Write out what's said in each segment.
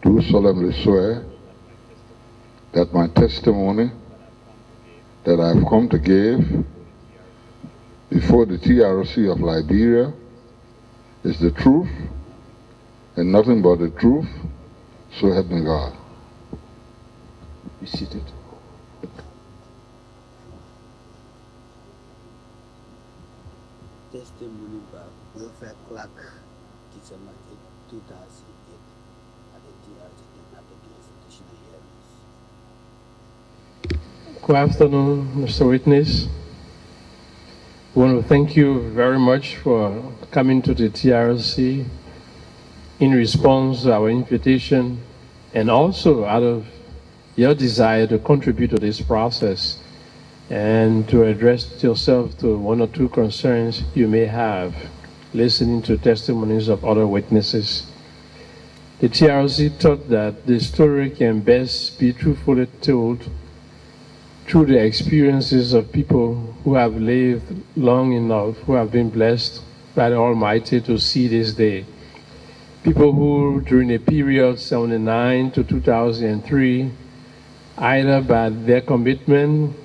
do solemnly swear that my testimony that I have come to give before the TRC of Liberia is the truth and nothing but the truth, so help me God. Be seated. Testimony by Welfare Clark, December 2008, at the TRC in Institutional Hearings. Good afternoon, Mr. Witness. I want to thank you very much for coming to the TRC in response to our invitation and also out of your desire to contribute to this process and to address yourself to one or two concerns you may have, listening to testimonies of other witnesses. The TRC thought that the story can best be truthfully told through the experiences of people who have lived long enough, who have been blessed by the Almighty to see this day. People who, during the period 79 to 2003, either by their commitment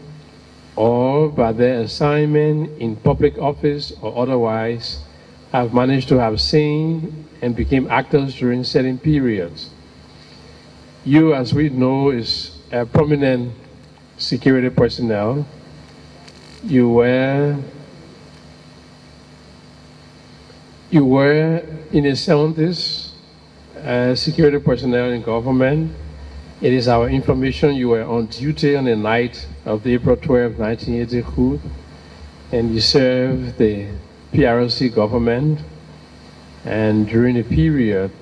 or by their assignment in public office or otherwise, have managed to have seen and became actors during certain periods. You, as we know, is a prominent security personnel. You were in the 70s security personnel in government. It is our information you were on duty on the night of the April 12, 1980 coup, and you served the PRC government. And during the period,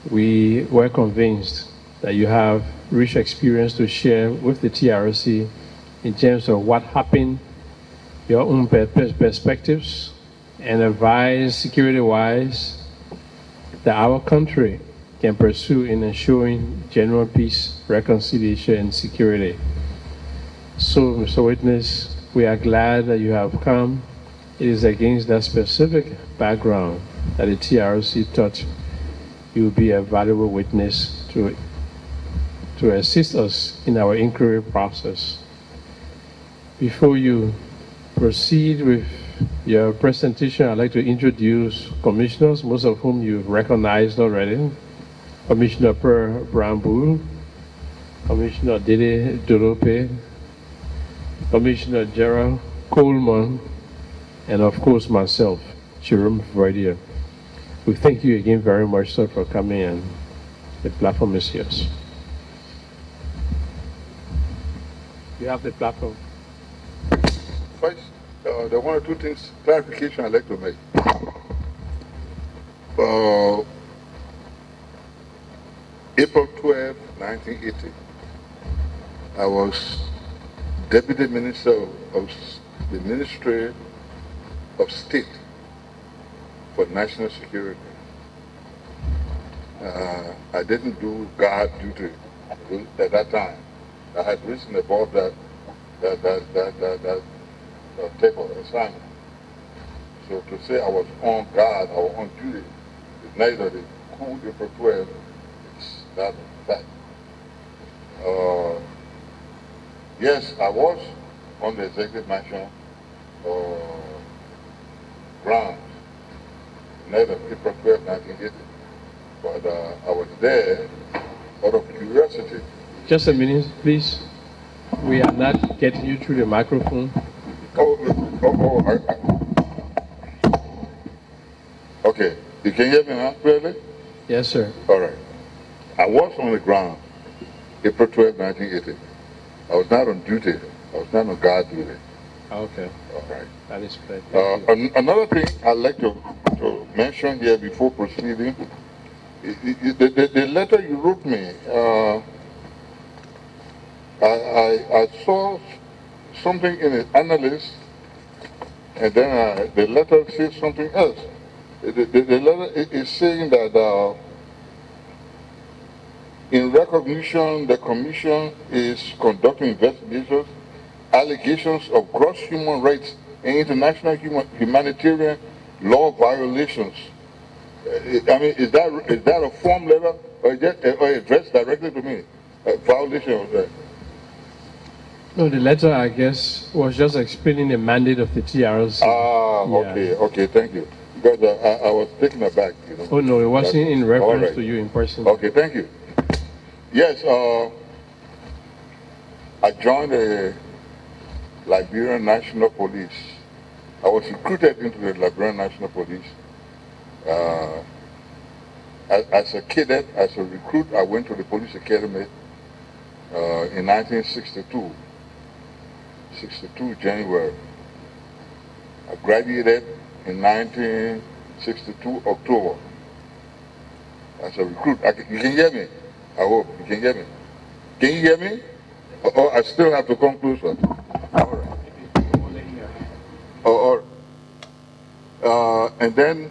we were convinced that you have rich experience to share with the TRC in terms of what happened, your own perspectives, and advise security-wise that our country can pursue in ensuring general peace, reconciliation, and security. So, Mr. Witness, we are glad that you have come. It is against that specific background that the TRC thought you would be a valuable witness to assist us in our inquiry process. Before you proceed with your presentation, I'd like to introduce commissioners, most of whom you've recognized already. Commissioner Per Bramboul, Commissioner Dede Dorope, Commissioner Gerald Coleman, and of course myself, Jerome Verdier. We thank you again very much, sir, for coming, and the platform is yours. You have the platform. First, there are one or two things, clarification I'd like to make. April 12, 1980, I was Deputy Minister of the Ministry of State for National Security. I didn't do guard duty at that time. I had risen above that type of assignment. So to say I was on guard or on duty is neither the coup April 12, it's not fact. Yes, I was on the executive mansion grounds, night of April 12, 1980. But I was there out of curiosity. Just a minute, please. We are not getting you through the microphone. Okay, you can hear me now clearly? Yes, sir. All right. I was on the ground April 12, 1980. I was not on duty. I was not on guard duty. Okay. All right. That is clear. Another thing I'd like to mention here before proceeding, the letter you wrote me, I saw something in the analyst, and then the letter says something else. The letter is saying that in recognition, the Commission is conducting investigations, allegations of gross human rights and international humanitarian law violations I mean, is that a form letter or just or addressed directly to me? A violation of that. No, the letter, I guess, was just explaining the mandate of the TRC. Ah, Yeah. okay, thank you. Because I was taken aback, you know. Oh, no, it wasn't in reference right. to you in person. Okay, thank you. Yes, I joined the Liberian National Police. I was recruited into the Liberian National Police. Uh, as a cadet, as a recruit, I went to the police academy in 1962, 62 January. I graduated in 1962 October as a recruit. You can hear me? I hope you can hear me. Can you hear me? Or I still have to come closer? All right. Or and then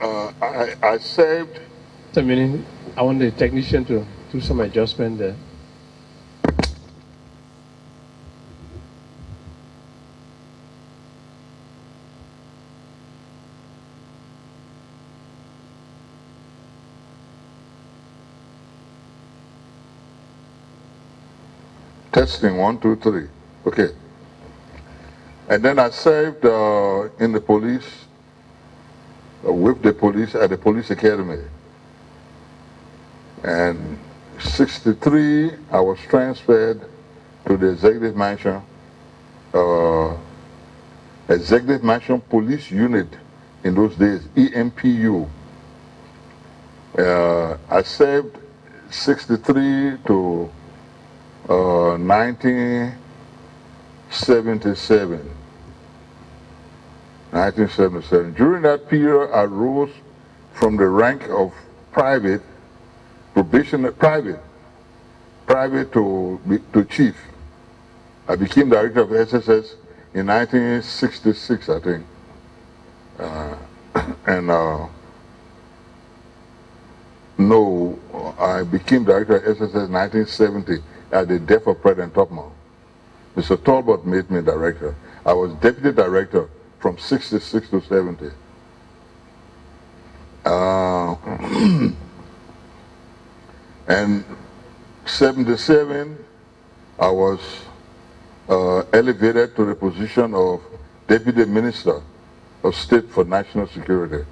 I served. Just a minute. I want the technician to do some adjustment there. Testing 1, 2, 3. Okay. And then I served in the police, with the police at the police academy. And 63, I was transferred to the executive mansion police unit in those days, EMPU. I served 63 to 1977. 1977. During that period, I rose from the rank of private, private to chief. I became director of SSS in 1966, I think. And no, I became director of SSS in 1970 at the death of President Topman. Mr. Talbot made me director. I was deputy director from 66 to 70. And 77, I was elevated to the position of Deputy Minister of State for National Security.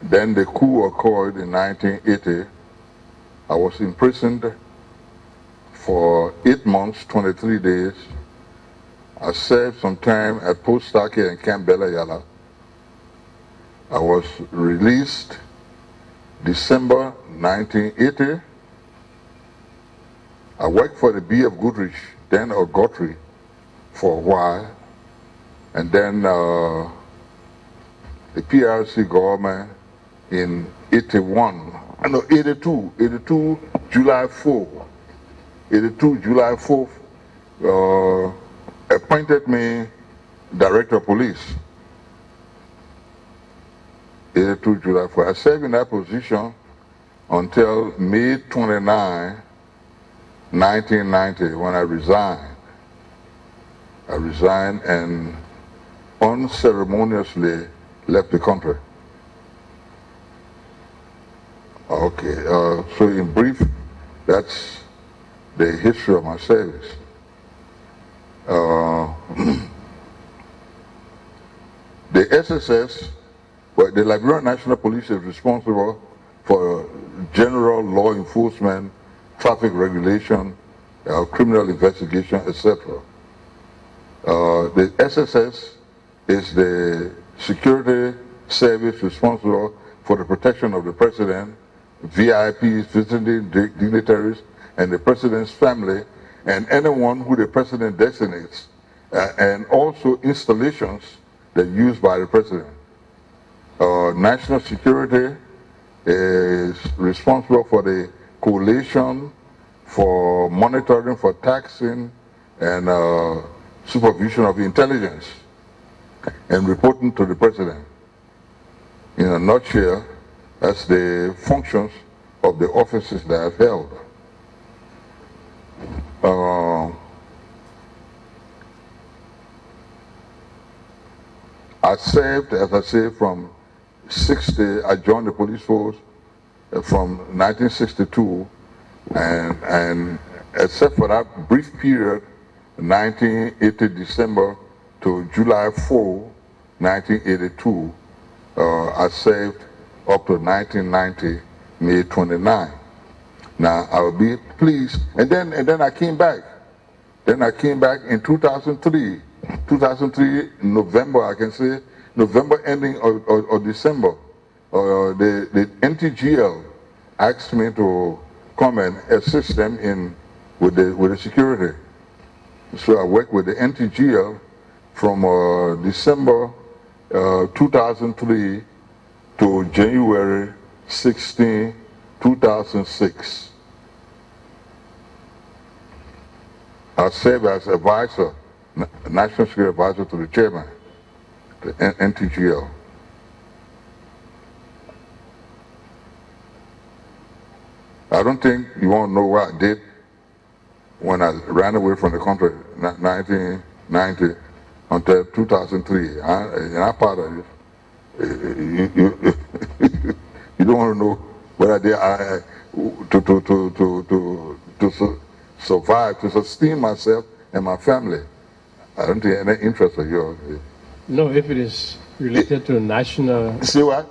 Then the coup occurred in 1980. I was imprisoned for 8 months, 23 days. I served some time at Post Starkey and Camp Bella Yala. I was released December 1980. I worked for the B.F. Goodrich, then or Guthrie, for a while. And then the PRC government in 82, July 4. 82, July 4th, appointed me director of police. 82, July 4th. I served in that position until May 29, 1990, when I resigned. I resigned and unceremoniously left the country. Okay, so in brief, that's the history of my service. The SSS, well, the Liberian National Police is responsible for general law enforcement, traffic regulation, criminal investigation, etc. The SSS is the security service responsible for the protection of the president, VIPs, visiting dignitaries, and the president's family, and anyone who the president designates, and also installations that are used by the president. National security is responsible for the coalition, for monitoring, for taxing, and supervision of intelligence, and reporting to the president. In a nutshell, that's the functions of the offices that I've held. I I served, as I say, from 60, I joined the police force from 1962, and except for that brief period, 1980 December to July 4, 1982, I served up to 1990 May 29. Now I will be pleased, and then I came back. Then I came back in 2003. 2003 November, I can say November ending or December. The NTGL asked me to come and assist them with the security. So I worked with the NTGL from December 2003 to January 16, 2006. I served as advisor, national security advisor to the chairman, the NTGL. I don't think you want to know what I did when I ran away from the country, 1990 until 2003. And I'm part of it. You don't want to know what I did to survive, to sustain myself and my family. I don't think any interest of yours. No, if it is related to national... See what?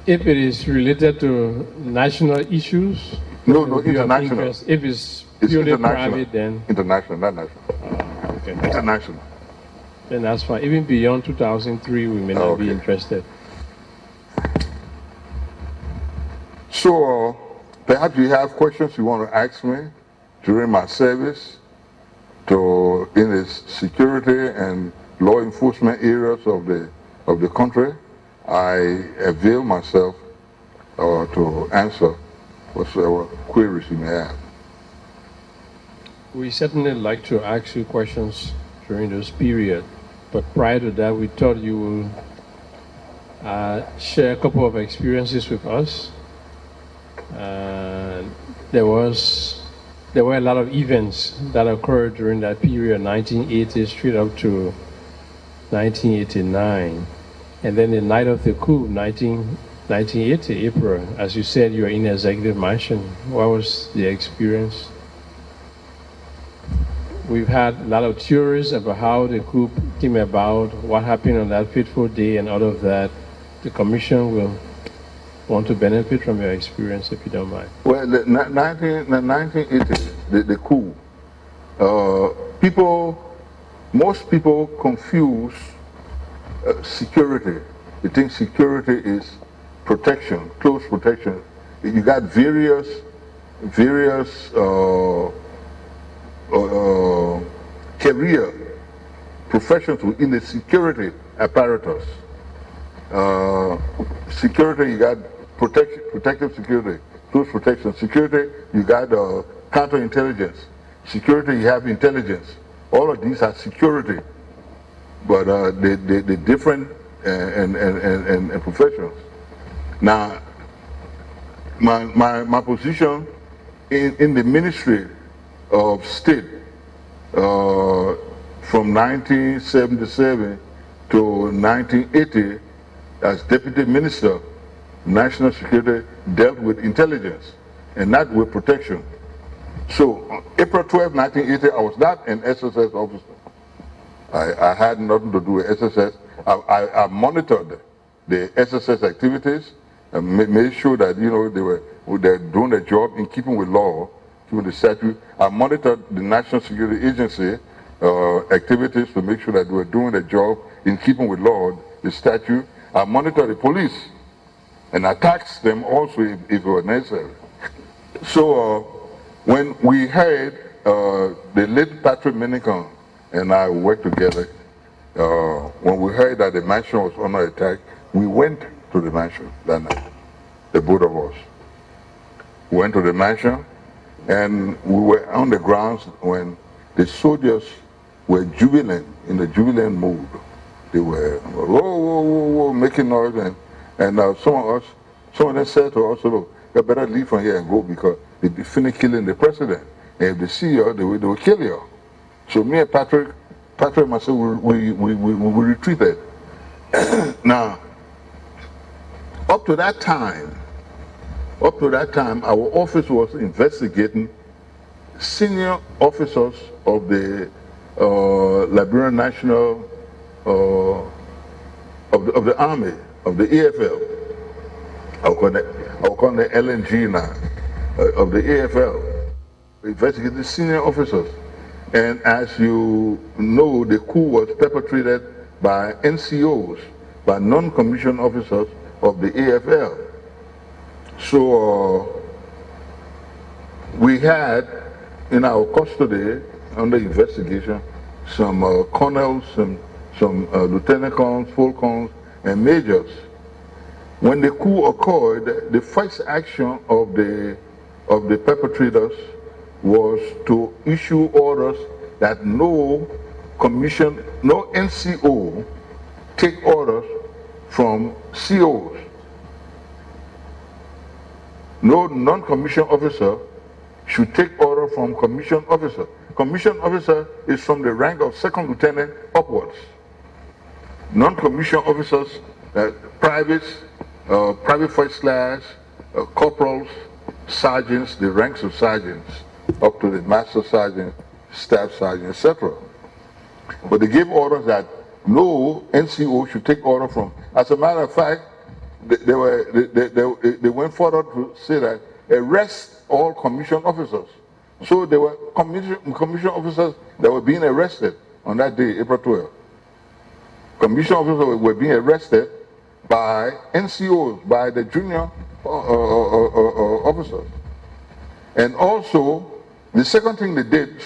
If it is related to national issues... No, international. If it's purely private, then... International, not national. Okay. International. Then that's fine. Even beyond 2003, we may not be interested. So, perhaps you have questions you want to ask me during my service in the security and law enforcement areas of the country. I avail myself to answer whatsoever queries you may have. We certainly like to ask you questions during this period, but prior to that, we thought you will share a couple of experiences with us. There were a lot of events that occurred during that period, 1980 straight up to 1989. And then the night of the coup, 1980, April, as you said, you were in the executive mansion. What was the experience? We've had a lot of theories about how the coup came about, what happened on that fateful day, and all of that. The commission will want to benefit from your experience, if you don't mind. Well, the 1980, the coup, most people confuse security. They think security is protection, close protection. You got various career professions within the security apparatus. Security, you got protective security, close protection. Security, you got counterintelligence. Security, you have intelligence. All of these are security, but they're different and professions. Now, my position in the Ministry of State from 1977 to 1980 as Deputy Minister of National Security dealt with intelligence and not with protection. So April 12, 1980, I was not an SSS officer. I had nothing to do with SSS. I monitored the SSS activities and made sure that they're doing their job in keeping with law, keeping the statute. I monitored the National Security Agency activities to make sure that they were doing their job in keeping with law, the statute. I monitored the police, and I taxed them also if it was necessary. So when we heard the late Patrick Minicon and I worked together, when we heard that the mansion was under attack, we went to the mansion that night, the both of us. We went to the mansion, and we were on the grounds when the soldiers were jubilant, in the jubilant mood. They were whoa, whoa, whoa, whoa, making noise, and some of them said to us, look, you better leave from here and go because they'll be finished killing the president. And if they see you, they will kill you. So me and Patrick and myself, we retreated. Now, up to that time, our office was investigating senior officers of the Liberian National of the Army, of the AFL. I'll call it LNG now, of the AFL. Investigating senior officers. And as you know, the coup was perpetrated by NCOs, by non-commissioned officers of the AFL. So we had in our custody, under investigation, some colonels, some lieutenant colonels, full colonels, and majors. When the coup occurred, the first action of the perpetrators was to issue orders that no NCO take orders from COs. No non-commissioned officer should take order from commissioned officer. Commissioned officer is from the rank of second lieutenant upwards. Non-commissioned officers, privates, private first class, corporals, sergeants, the ranks of sergeants, up to the master sergeant, staff sergeant, etc. But they gave orders that no NCO should take order from. As a matter of fact, they went further to say that arrest all commissioned officers. So there were commissioned officers that were being arrested on that day, April 12th. Commissioned officers were being arrested by NCOs, by the junior officers. And also, the second thing they did,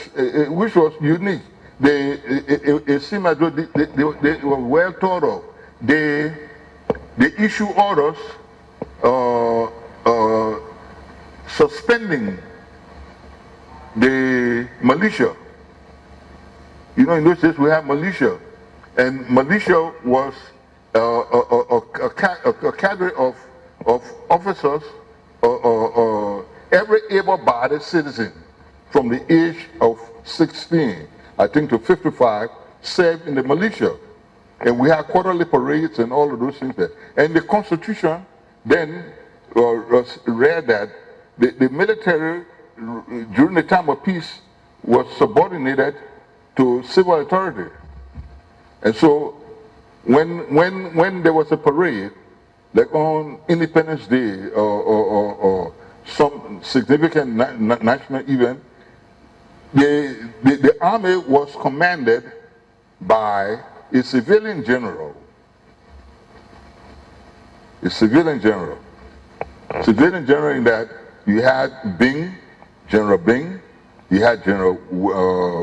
which was unique, it seemed as though they were well thought of. They issue orders suspending the militia. You know, in those days we have militia, and militia was a cadre of officers, every able-bodied citizen from the age of 16, I think, to 55, served in the militia. And we had quarterly parades and all of those things there. And the Constitution then read that the military, during the time of peace, was subordinated to civil authority. And so when there was a parade, like on Independence Day or some significant national event, the army was commanded by a civilian general. A civilian general. Civilian general in that you had General Bing, you had General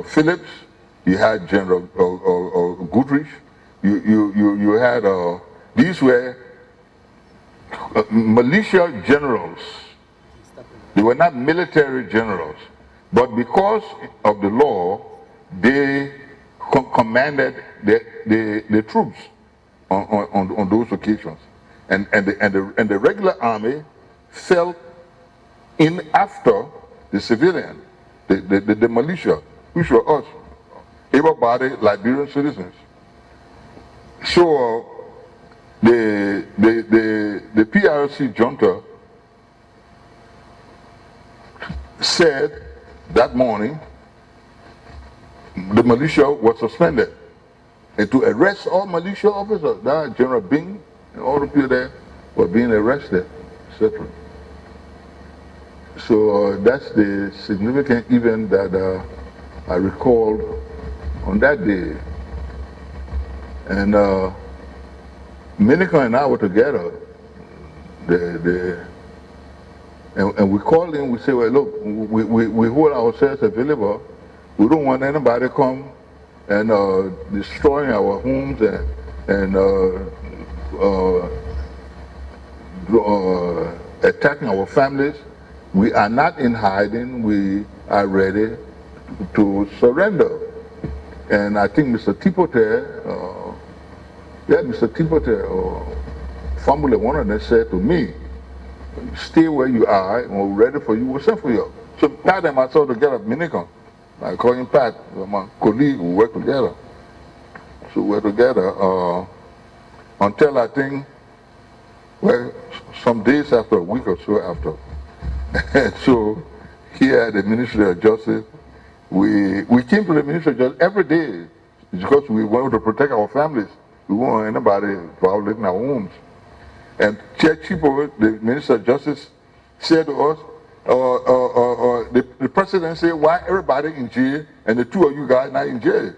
Phillips, you had General Goodrich, you had, these were militia generals. They were not military generals. But because of the law, they commanded the troops on those occasions. And the regular army fell in after the civilian, the militia, which were us, able-bodied Liberian citizens. So the PRC junta said that morning the militia was suspended, and to arrest all militia officers, that General Bing and all the people there were being arrested, etc. So that's the significant event that I recalled on that day. And Minika and I were together, and we called him, we said, well, look, we hold ourselves available. We don't want anybody to come and destroying our homes and attacking our families. We are not in hiding. We are ready to surrender. And I think Mr. Tipote, Mr. Tipote or Formula One of them said to me, stay where you are, and we're ready for you, we'll send for you. So Pat and myself together, Minikon. I call him Pat, my colleague, we work together. So we're together. until I think, well, some days after, a week or so after. And so here at the Ministry of Justice, we came to the Ministry of Justice every day because we wanted to protect our families. We won't want anybody violating our homes. And church people, the Minister of Justice said to us, the president said, why everybody in jail and the two of you guys not in jail?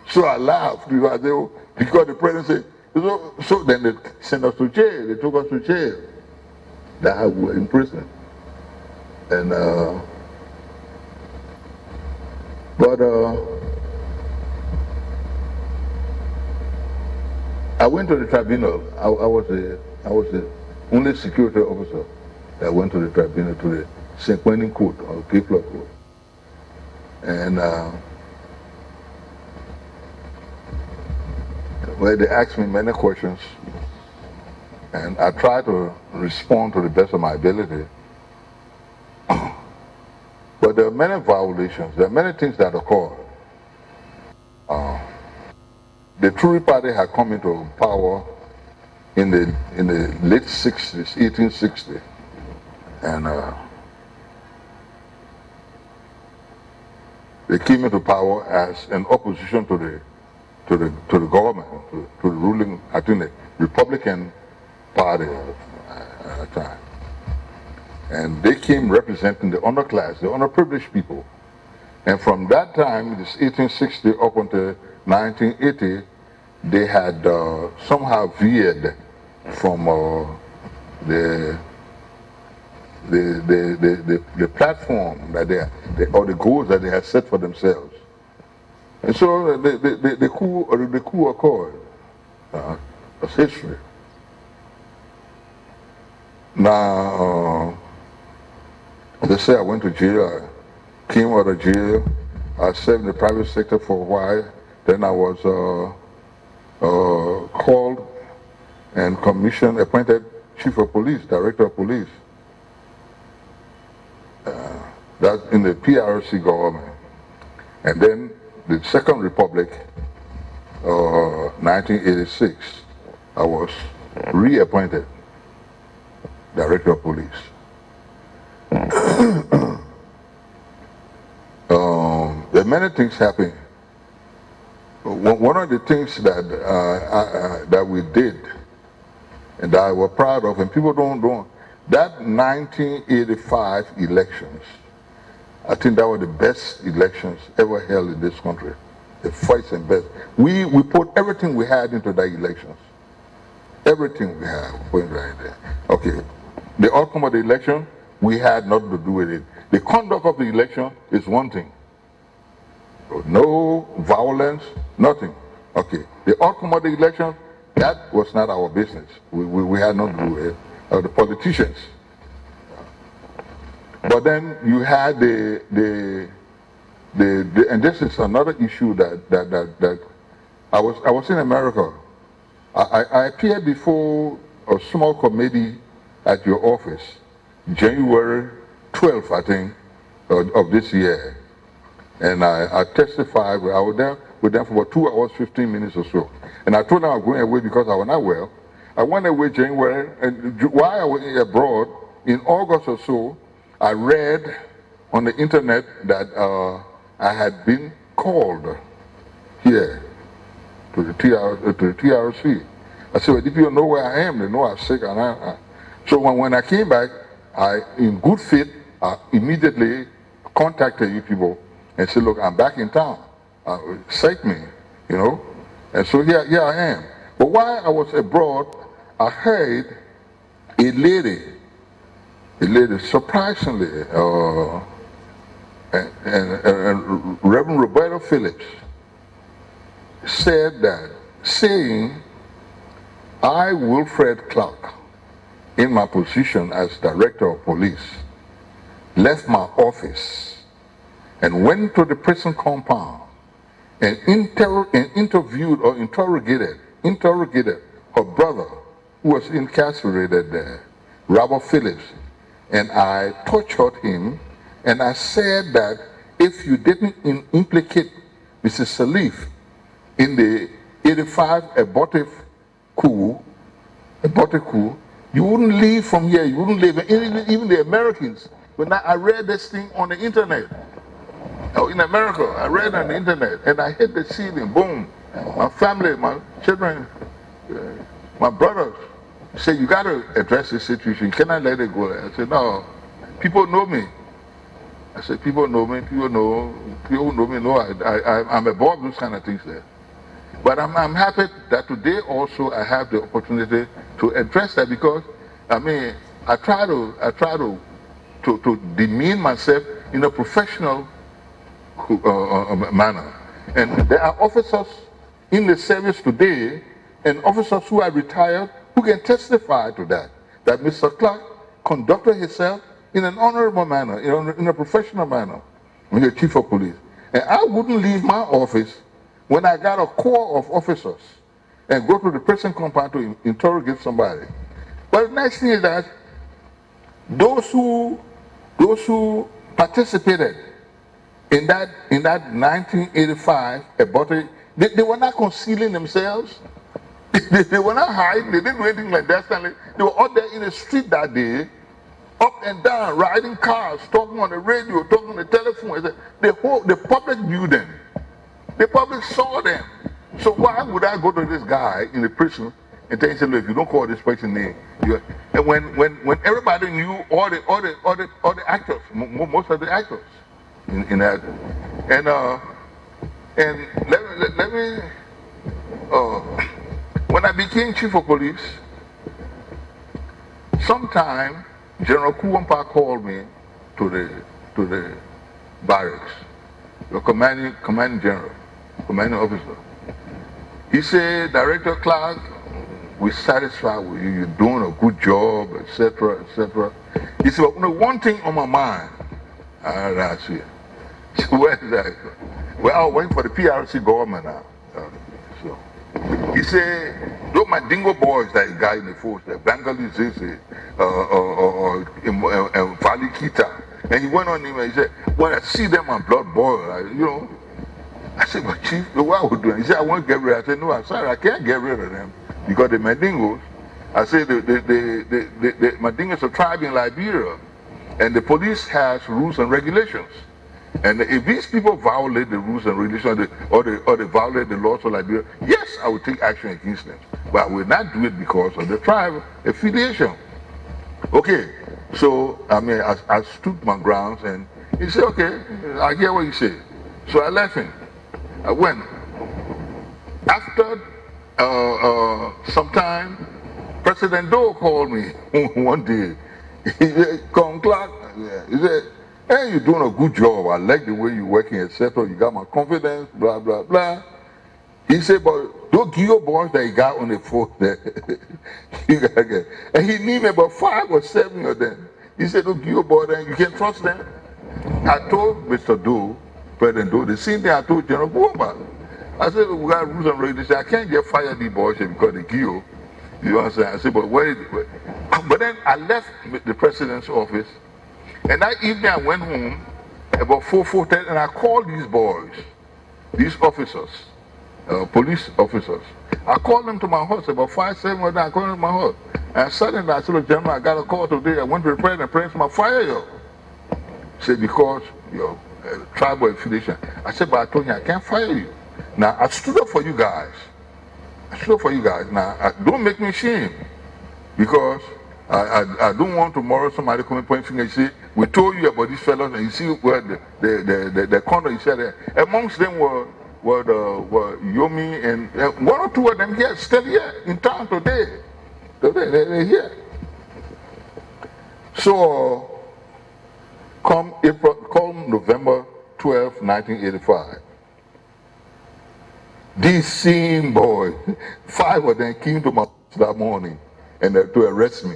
So I laughed because the president said, so then they sent us to jail. They took us to jail. That we were in prison. And I went to the tribunal. I was the only security officer that went to the tribunal, to the St. Quentin Court or Kefla Court. And well, they asked me many questions, and I tried to respond to the best of my ability. But there are many violations, there are many things that occurred. The Tory Party had come into power in the late 60s, 1860, and they came into power as an opposition to the government, to the ruling, I think, the Republican Party at the time. And they came representing the underclass, the underprivileged people. And from that time, this 1860 up until 1980, they had somehow veered from the platform that or the goals that they had set for themselves. And so the coup occurred. That's history. Now, as I say, I went to jail. I came out of jail. I served in the private sector for a while. Then I was called and commissioned, appointed chief of police, director of police. That's in the PRC government. And then the Second Republic, 1986, I was reappointed director of police. There are many things happening. One of the things that we did and that I was proud of, and people don't that 1985 elections, I think that were the best elections ever held in this country. The first and best. We put everything we had into the elections. Everything we had, we put it right there. Okay. The outcome of the election, we had nothing to do with it. The conduct of the election is one thing. No violence, nothing. Okay. The outcome of the election, that was not our business. We had nothing to do with it. The politicians. But then you had and this is another issue that I was in America. I appeared before a small committee at your office, January 12th, I think, of this year. And I testified. I was there with them for about 2 hours, 15 minutes or so. And I told them I was going away because I was not well. I went away January, and while I was abroad, in August or so, I read on the internet that I had been called here to the TRC. I said, well, if you know where I am, they know I'm sick. So when I came back, in good faith, I immediately contacted you people and said, look, I'm back in town. Cite me, you know. And so here I am. But while I was abroad, I heard a lady surprisingly, and Reverend Roberta Phillips said that, saying, I, Wilfred Clark, in my position as director of police, left my office and went to the prison compound and interviewed or interrogated her brother, who was incarcerated there, Robert Phillips, and I tortured him, and I said that if you didn't implicate Mrs. Salif in the 85 abortive coup, a Bote coup, you wouldn't leave from here. You wouldn't leave. Even the Americans. When I read this thing on the internet, in America, I read on the internet, and I hit the ceiling. Boom. My family, my children, my brothers said, "You got to address this situation. You cannot let it go." I said, "No. People know me." I said, "People know me. People who know me know I'm above those kind of things there." But I'm happy that today also I have the opportunity to address that, because I mean I try to demean myself in a professional manner. And there are officers in the service today and officers who are retired who can testify to that Mr. Clark conducted himself in an honorable manner, in a professional manner, when you're chief of police. And I wouldn't leave my office when I got a corps of officers and go to the prison compound to interrogate somebody. But the next thing is that those who participated in that 1985 aborted, they were not concealing themselves. They were not hiding. They didn't do anything like that. They were out there in the street that day, up and down, riding cars, talking on the radio, talking on the telephone. The public knew them. The public saw them. So why would I go to this guy in the prison and tell him, "Look, if you don't call this person name," and when everybody knew all the actors, most of the actors in that, and let me when I became chief of police, sometime General Kuwampa called me to the barracks, the commanding general, commanding officer. He said, "Director Clark, we're satisfied with you. You're doing a good job, etc., etc." He said, "But one thing on my mind." I see. Where is that? Well, I was waiting for the PRC government now. So he said, "Those my dingo boys that you got in the force, the Bangali Zizi, Vali Kita." And he went on him and he said, "When I see them, my blood boil, I said, "But Chief, what are we doing?" He said, "I want to get rid of it." I said, "No, I'm sorry, I can't get rid of them because the Mandingos," I said, the Mandingos are a tribe in Liberia, and the police has rules and regulations. And if these people violate the rules and regulations or they violate the laws of Liberia, yes, I will take action against them. But I will not do it because of the tribe affiliation." Okay, so I mean, I stood my grounds, and he said, "Okay, I hear what you say." So I left him. I went. After some time, President Doe called me one day. He said, "Come, Clark." He said, "Hey, you're doing a good job. I like the way you're working, etc. You got my confidence, blah, blah, blah." He said, "But those Geo boys that you got on the phone there," you gotta get. And he named about 5 or 7 of them. He said, "Those Geo boys, you can trust them." I told Mr. Doe, President Doe, the same thing I told General Bumba. I said, "We got rules and regulations. I can't just fire these boys because they Geo." You know what I'm saying? I said, "But where?" But then I left the president's office, and that evening I went home about 4:30, and I called these boys, these officers, police officers. I called them to my house about 5, 7 of them. I called them to my house, and suddenly I said, "General, I got a call today. I went to the president. The president said, fire you." He said, "Because your tribal affiliation." I said, "But I told you I can't fire you." Now I stood up for you guys. Now don't make me shame, because I don't want tomorrow somebody come and point finger and say, "We told you about these fellows," and you see where the corner you said there. Amongst them were Yomi and 1 or 2 of them here, still here in town today. They're here. So come November 12, 1985. These same boys, 5 of them came to my house that morning and to arrest me.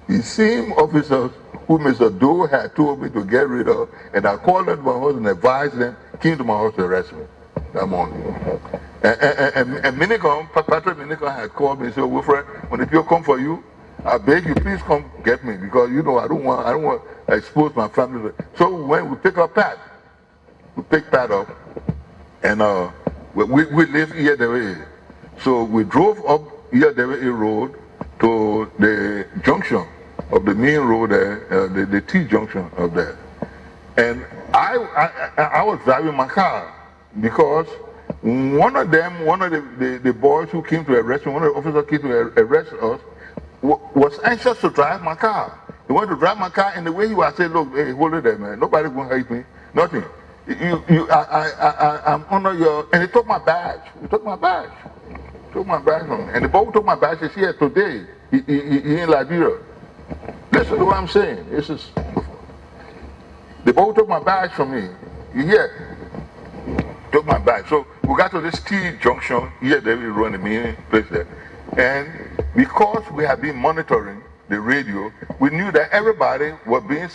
The same officers who Mr. Doe had told me to get rid of, and I called them to my house and advised them, came to my house to arrest me that morning. And Patrick Minicom had called me and said, "Wilfred, when the people come for you, I beg you, please come get me, because I don't want to expose my family." So when we pick up Pat, and we live here the way. So we drove up David Road to the junction of the main road there, the T junction of there. And I was driving my car because one of the boys who came to arrest me, one of the officers came to arrest us, was anxious to drive my car. He wanted to drive my car, and the way he was saying, look, hey, hold it there, man. Nobody gonna help me. Nothing. I'm under your, and he took my badge. He took my badge. Took my badge from me. And the boy who took my badge is here today. He in Liberia. Listen to what I'm saying. This is the boy who took my badge from me. You hear? Took my badge. So we got to this T junction. Here they will run the main place there. And because we have been monitoring the radio, we knew that everybody was being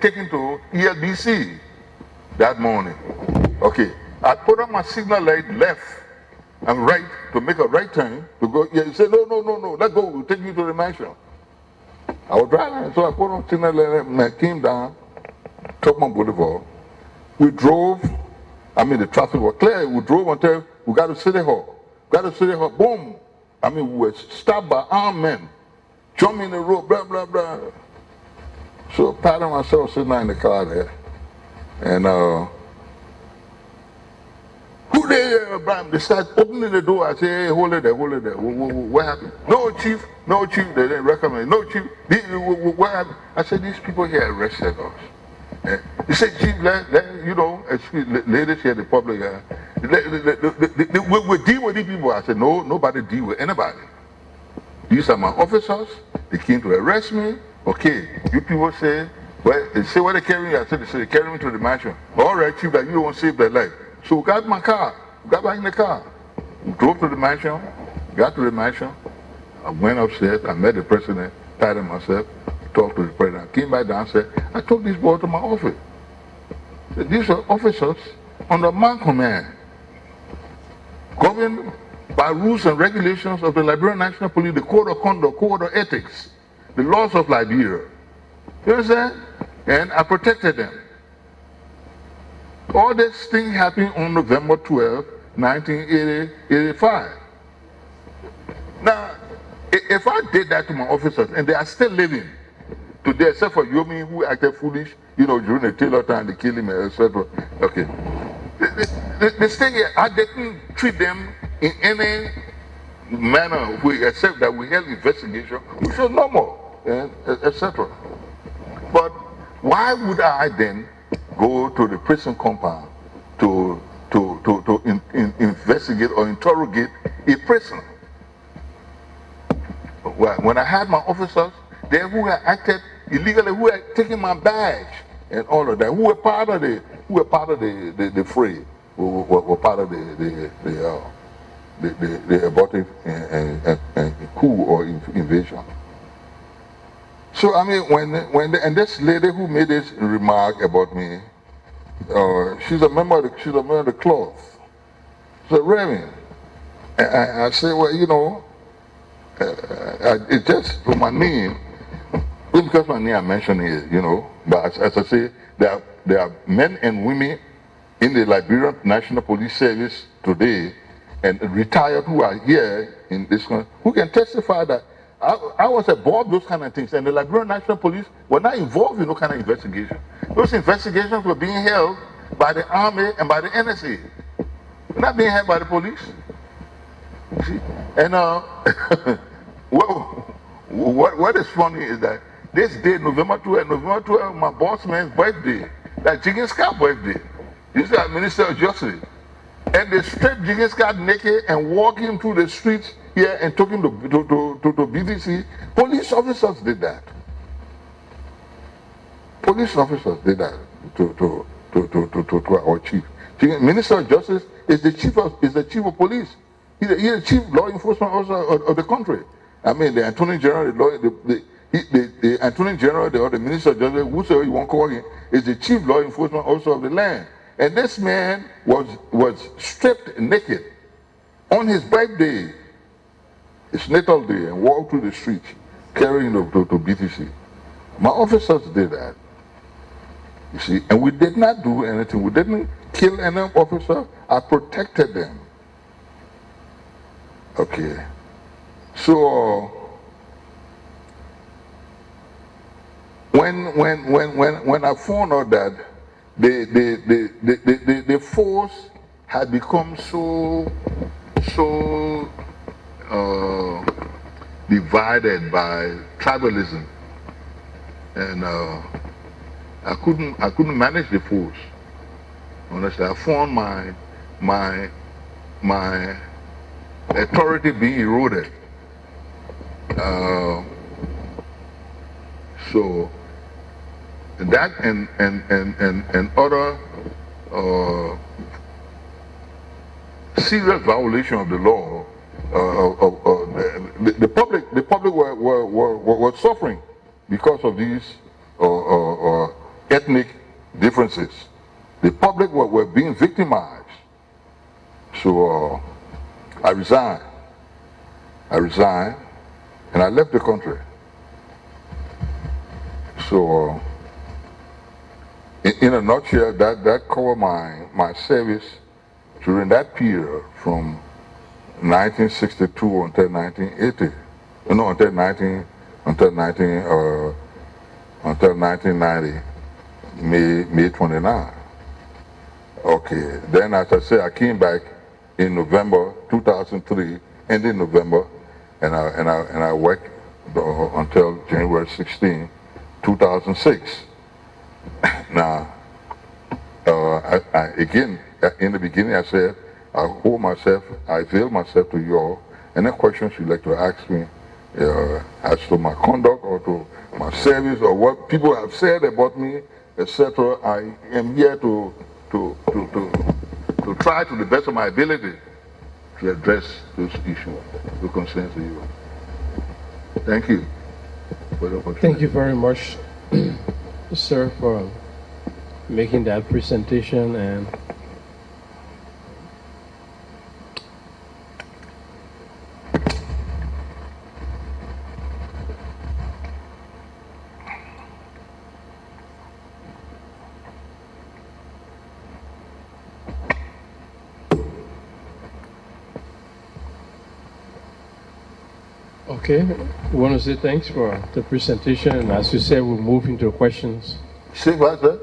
taken to ELBC that morning. Okay. I put on my signal light left and right to make a right turn to go. Yeah, he said, no, let's go. We'll take you to the mansion. I was driving, so I put on signal light and I came down, Topman Boulevard. We drove, the traffic was clear. We drove until we got to City Hall. Boom. We were stopped by armed men, jumping in the road, blah, blah, blah. So Pat and myself sitting in the car there. And who there, Brian? They start opening the door. I say, hey, hold it there. What happened? No, chief. They didn't recommend. No, chief. What happened? I said, these people here arrested us. He said, chief, ladies here, the public, we deal with these people. I said, no, nobody deal with anybody. These are my officers. They came to arrest me. Okay, you people say, well, they say where they carry me. I said, they carry me to the mansion. All right, chief, but you don't save their life. So we got my car. We got back in the car. We drove to the mansion. Got to the mansion. I went upstairs. I met the president, patted myself, talked to the president. I came back downstairs. I took this boy to my office. These are officers under my command, governed by rules and regulations of the Liberian National Police, the Code of Conduct, Code of Ethics, the laws of Liberia. You understand? And I protected them. All this thing happened on November 12, 1985. Now, if I did that to my officers, and they are still living today, except for Yomi, who acted foolish, during the Taylor time, they killed him, etc. Okay. This thing here, I didn't treat them in any manner except that we held investigation, which was normal, etc. But why would I then go to the prison compound to investigate or interrogate a prisoner? When I had my officers there who had acted illegally, who had taken my badge and all of that, who were part of the fray, who were part of the abortive coup or invasion. So when this lady who made this remark about me, she's a member of the club. So Reverend, I say, well, it just for my name, because my name I mentioned it, but as I say, there are men and women in the Liberian National Police Service today and retired who are here in this country who can testify that I was above those kind of things, and the Liberian National Police were not involved in no kind of investigation. Those investigations were being held by the Army and by the NSA. They're not being held by the police. You see? And what is funny is that this day, November 12, my boss man's birthday, that Jiggins Scott birthday. This is the Minister of Justice. And they stripped Jiggins Scott naked and walked him through the streets here and took him to BDC. Police officers did that. Police officers did that to our chief. Minister of Justice is the chief of police. He's the chief law enforcement officer of the country. The Attorney General, the Attorney General or the Minister of Justice, whosoever you want to call him, is the chief law enforcement officer of the land. And this man was stripped naked on his birthday, his natal day, and walked through the streets carrying him to BTC. My officers did that. You see, and we did not do anything. We didn't kill any officer. I protected them. Okay. So when I found out that the force had become so divided by tribalism, and I couldn't manage the force. Honestly, I found my authority being eroded. So that and other serious violation of the law, the public were suffering because of these ethnic differences. The public were being victimized. So I resigned, and I left the country. So in a nutshell, that covered my service during that period from 1962 until 1980. No, until 1990, May 29. Okay. Then, as I said, I came back in November 2003, ending November, and I worked until January 16, 2006. Now, again, in the beginning, I said I avail myself to you all. Any questions you'd like to ask me as to my conduct or to my service or what people have said about me, etc. I am here to try to the best of my ability to address those issues that concern to you. Thank you for the opportunity. Thank you very much, sir, for making that presentation. And okay, we want to say thanks for the presentation. And as you said, we'll move into questions. Say what, sir?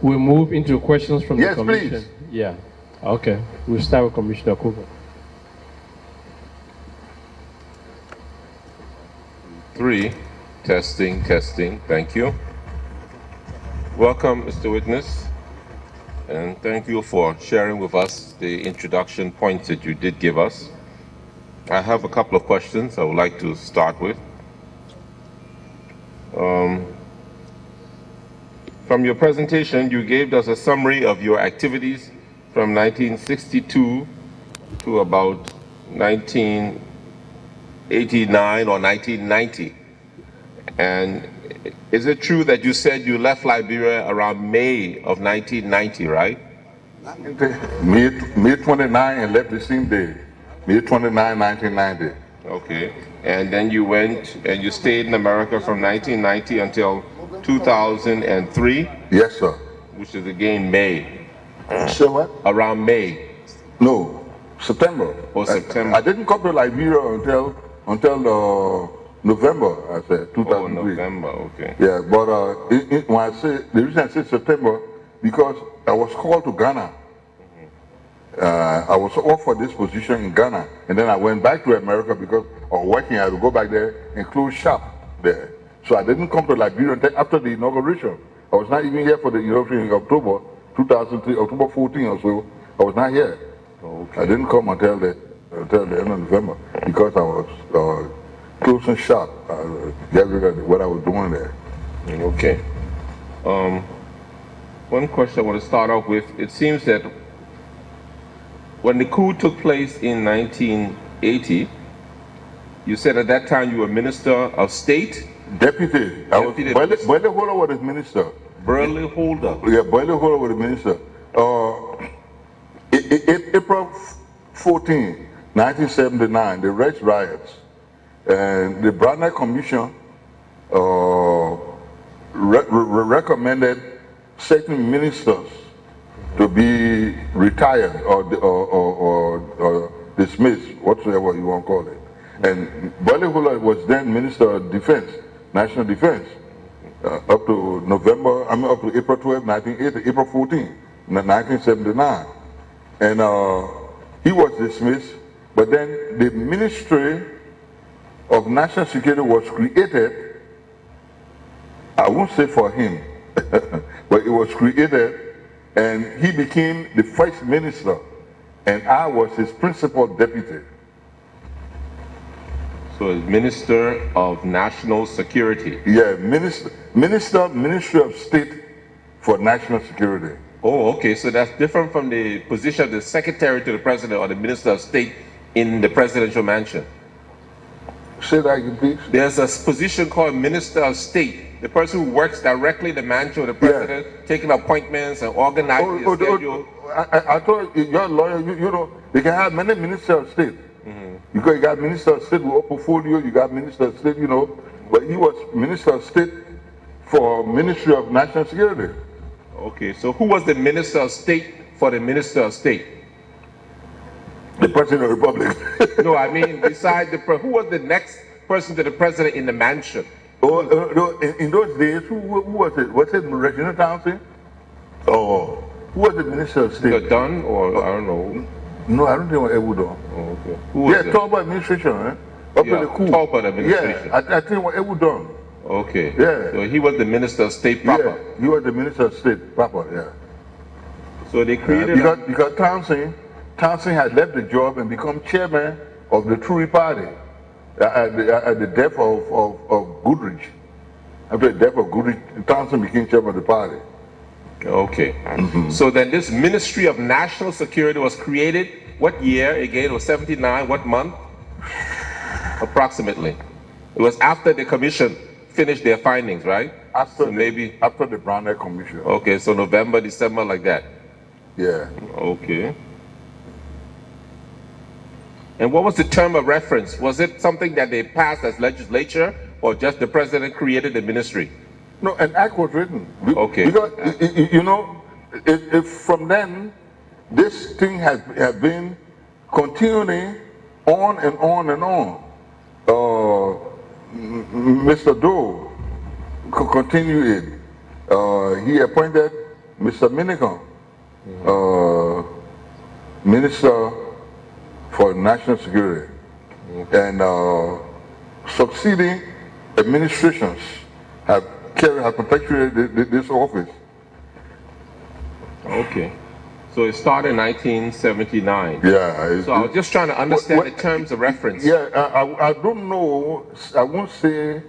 We'll move into questions from Yes, the commission. please. Yeah. Okay. We'll start with Commissioner Cooper. 3, testing. Thank you. Welcome, Mr. Witness, and thank you for sharing with us the introduction points that you did give us. I have a couple of questions I would like to start with. From your presentation, you gave us a summary of your activities from 1962 to about 1989 or 1990. And is it true that you said you left Liberia around May of 1990, right? May 29 and left the same day. May 29, 1990. Okay. And then you went and you stayed in America from 1990 until 2003? Yes, sir. Which is again May. So what? Around May. No, September. Oh, September. I didn't come to Liberia until November, I said, 2003. Oh, November, okay. Yeah, but when I say, the reason I said September, because I was called to Ghana. I was offered this position in Ghana, and then I went back to America because of working. I had to go back there and close shop there. So I didn't come to Liberia until after the inauguration. I was not even here for the inauguration in October 2003, October 14 or so. I was not here. Okay. I didn't come until the end of November because I was closing shop. What I was doing there. Okay. One question I want to start off with. It seems that when the coup took place in 1980, you said at that time you were Minister of State? Deputy. I was Boyle Holder was the minister. Burley Holder. Yeah, Boyle Holder was the minister. April 14, 1979, the Red riots, and the Brandner Commission recommended certain ministers to be retired or dismissed, whatsoever you want to call it. And Balehula was then Minister of Defense, National Defense, up to up to April 12, 1980, April 14, 1979. And he was dismissed, but then the Ministry of National Security was created. I won't say for him, but it was created, and he became the first minister, and I was his principal deputy. So it's Minister of National Security. Yeah, Ministry of State for National Security. Oh, okay. So that's different from the position of the Secretary to the President or the Minister of State in the presidential mansion. Say that again, please. There's a position called Minister of State, the person who works directly in the mansion of the president, taking appointments and organizing the schedule. I told you, you're a lawyer, you know, they can have many ministers of state. You got Minister of State with a portfolio, you got Minister of State, you know, but he was Minister of State for Ministry of National Security. Okay, so who was the Minister of State for the Minister of State? The President of the Republic. No, I mean, besides who was the next person to the President in the mansion? Oh, in those days, who was it? Was it Reginald Townsend? Oh, who was the Minister of State? Dunn, or I don't know. No, I don't think it was Edward Dunn. Oh, okay. Who was it? Talbot administration, Up in the coup. Talbot administration. Yeah, I think it was Edward Dunn. Okay. Yeah. So he was the Minister of State proper. Yeah, he was the Minister of State proper, yeah. So they created... because Townsend had left the job and become chairman of the Tory party at the death of Goodrich. After the death of Goodrich, Townsend became chairman of the party. Okay. So then this Ministry of National Security was created, what year again? It was 79, what month? Approximately. It was after the commission finished their findings, right? After the Brown Act Commission. Okay, so November, December, like that. Yeah. Okay. And what was the term of reference? Was it something that they passed as legislature, or just the president created the ministry? No, an act was written. Okay. Because, you know, if from then, this thing has been continuing on and on and on. Mr. Doe could continue it. He appointed Mr. Minigan, Minister for National Security. And succeeding administrations have perpetuated this office. Okay. So it started in 1979. Yeah. So I was just trying to understand the terms of reference. Yeah, I don't know. I won't say.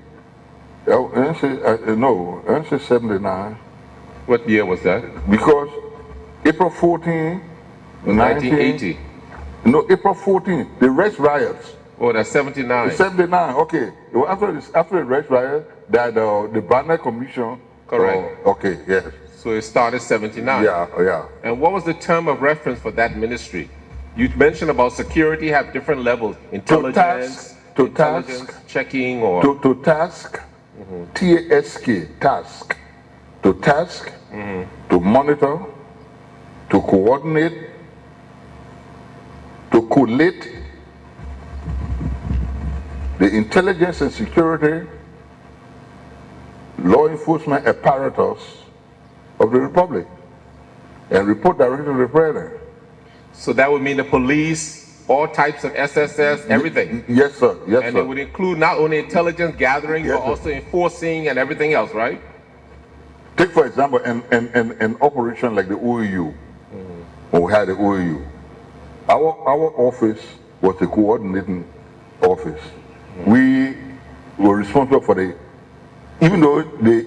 No, I won't say 79. What year was that? Because April 14, 1980. No, April 14, the Rex riots. Oh, that's 79. 79. Okay. It was after the Rex riot that the Brown Act Commission. Correct. Okay. Yes. So it started 79. Yeah. And what was the term of reference for that ministry? You mentioned about security have different levels. Intelligence, checking, or... To task, T-A-S-K, task. To task, to monitor, to coordinate, to collate the intelligence and security law enforcement apparatus of the Republic and report directly to the President. So that would mean the police, all types of SSS, everything? Yes, sir. Yes, and sir. it would include not only intelligence gathering, Yes, but sir. also enforcing and everything else, right? Take, for example, an operation like the OEU, when we had the OEU. Our office was the coordinating office. We were responsible for even though the